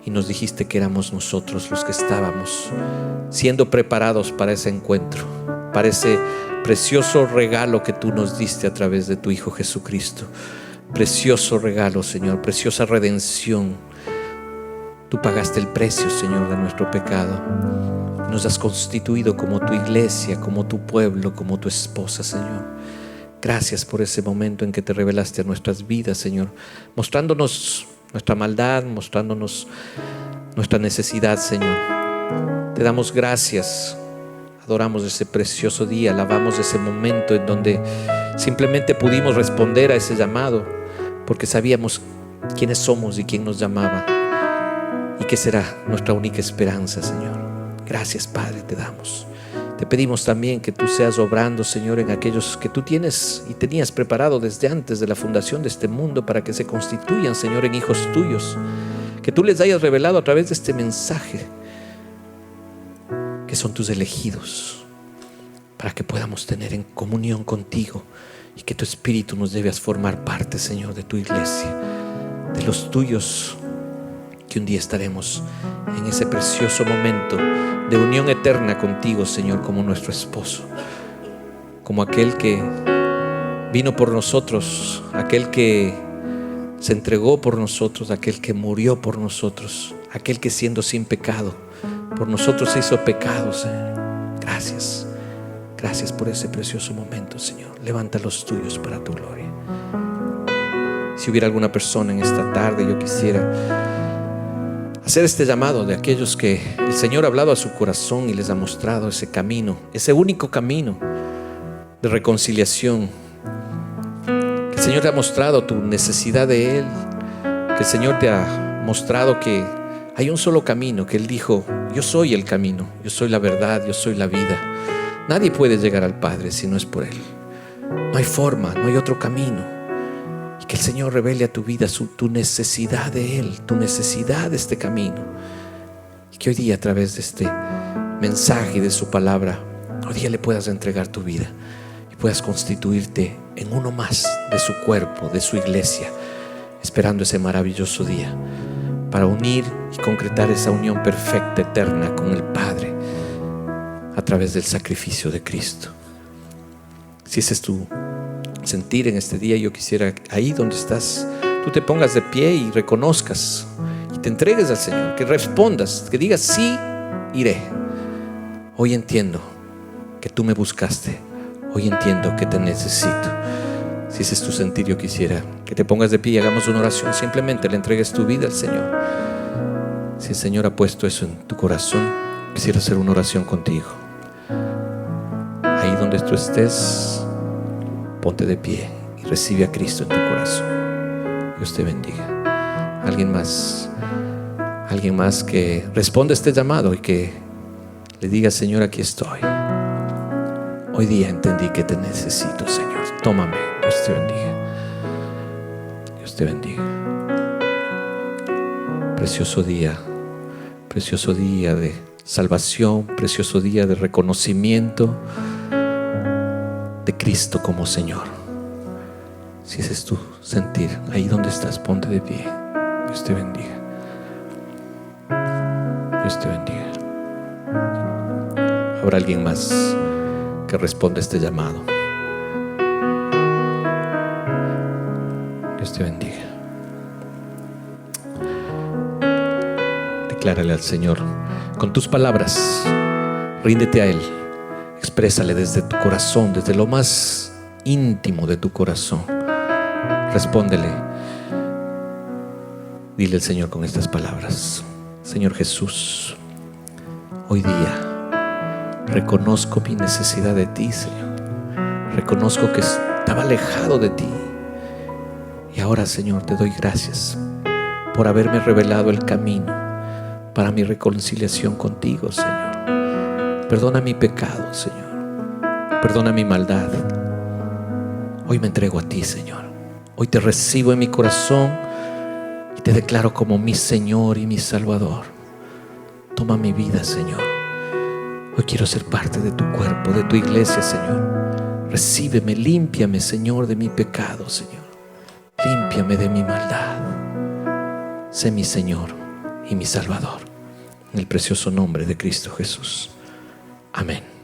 y nos dijiste que éramos nosotros los que estábamos siendo preparados para ese encuentro, para ese precioso regalo que tú nos diste a través de tu Hijo Jesucristo. Precioso regalo, Señor, preciosa redención. Tú pagaste el precio, Señor, de nuestro pecado. Nos has constituido como tu iglesia, como tu pueblo, como tu esposa, Señor. Gracias por ese momento en que te revelaste a nuestras vidas, Señor, mostrándonos nuestra maldad, mostrándonos nuestra necesidad, Señor. Te damos gracias, adoramos ese precioso día, alabamos ese momento en donde simplemente pudimos responder a ese llamado, porque sabíamos quiénes somos y quién nos llamaba y qué será nuestra única esperanza, Señor. Gracias, Padre, te damos. Te pedimos también que tú seas obrando, Señor, en aquellos que tú tienes y tenías preparado desde antes de la fundación de este mundo para que se constituyan, Señor, en hijos tuyos. Que tú les hayas revelado a través de este mensaje que son tus elegidos, para que podamos tener en comunión contigo y que tu Espíritu nos lleve a formar parte, Señor, de tu iglesia, de los tuyos, que un día estaremos en ese precioso momento de unión eterna contigo, Señor, como nuestro esposo, como aquel que vino por nosotros, aquel que se entregó por nosotros, aquel que murió por nosotros, aquel que siendo sin pecado por nosotros se hizo pecado, Señor. Gracias por ese precioso momento, Señor. Levanta los tuyos para tu gloria. Si hubiera alguna persona en esta tarde, yo quisiera hacer este llamado de aquellos que el Señor ha hablado a su corazón y les ha mostrado ese camino, ese único camino de reconciliación. Que el Señor te ha mostrado tu necesidad de Él, que el Señor te ha mostrado que hay un solo camino, que Él dijo: yo soy el camino, yo soy la verdad, yo soy la vida. Nadie puede llegar al Padre si no es por Él. No hay forma, no hay otro camino. Y que el Señor revele a tu vida tu necesidad de Él, tu necesidad de este camino. Y que hoy día, a través de este mensaje y de su palabra, hoy día le puedas entregar tu vida y puedas constituirte en uno más de su cuerpo, de su iglesia, esperando ese maravilloso día para unir y concretar esa unión perfecta, eterna con el Padre a través del sacrificio de Cristo. Si ese es tu sentir en este día, yo quisiera ahí donde estás, tú te pongas de pie y reconozcas y te entregues al Señor, que respondas, que digas: sí, iré. Hoy entiendo que tú me buscaste, hoy entiendo que te necesito. Si ese es tu sentir, yo quisiera que te pongas de pie y hagamos una oración. Simplemente le entregues tu vida al Señor. Si el Señor ha puesto eso en tu corazón, quisiera hacer una oración contigo. Ahí donde tú estés, ponte de pie y recibe a Cristo en tu corazón. Dios te bendiga. Alguien más que responda a este llamado y que le diga: Señor, aquí estoy. Hoy día entendí que te necesito, Señor. Tómame. Dios te bendiga. Dios te bendiga. Precioso día de salvación, precioso día de reconocimiento de Cristo como Señor. Si ese es tu sentir, ahí donde estás, ponte de pie. Dios te bendiga. Dios te bendiga. Habrá alguien más que responda a este llamado. Dios te bendiga. Declárale al Señor con tus palabras. Ríndete a Él. Exprésale desde tu corazón, desde lo más íntimo de tu corazón. Respóndele. Dile al Señor con estas palabras: Señor Jesús, hoy día reconozco mi necesidad de ti, Señor. Reconozco que estaba alejado de ti. Y ahora, Señor, te doy gracias por haberme revelado el camino para mi reconciliación contigo, Señor. Perdona mi pecado, Señor. Perdona mi maldad. Hoy me entrego a ti, Señor. Hoy te recibo en mi corazón y te declaro como mi Señor y mi Salvador. Toma mi vida, Señor. Hoy quiero ser parte de tu cuerpo, de tu iglesia, Señor. Recíbeme, límpiame, Señor, de mi pecado, Señor. Límpiame de mi maldad. Sé mi Señor y mi Salvador. En el precioso nombre de Cristo Jesús. Amén.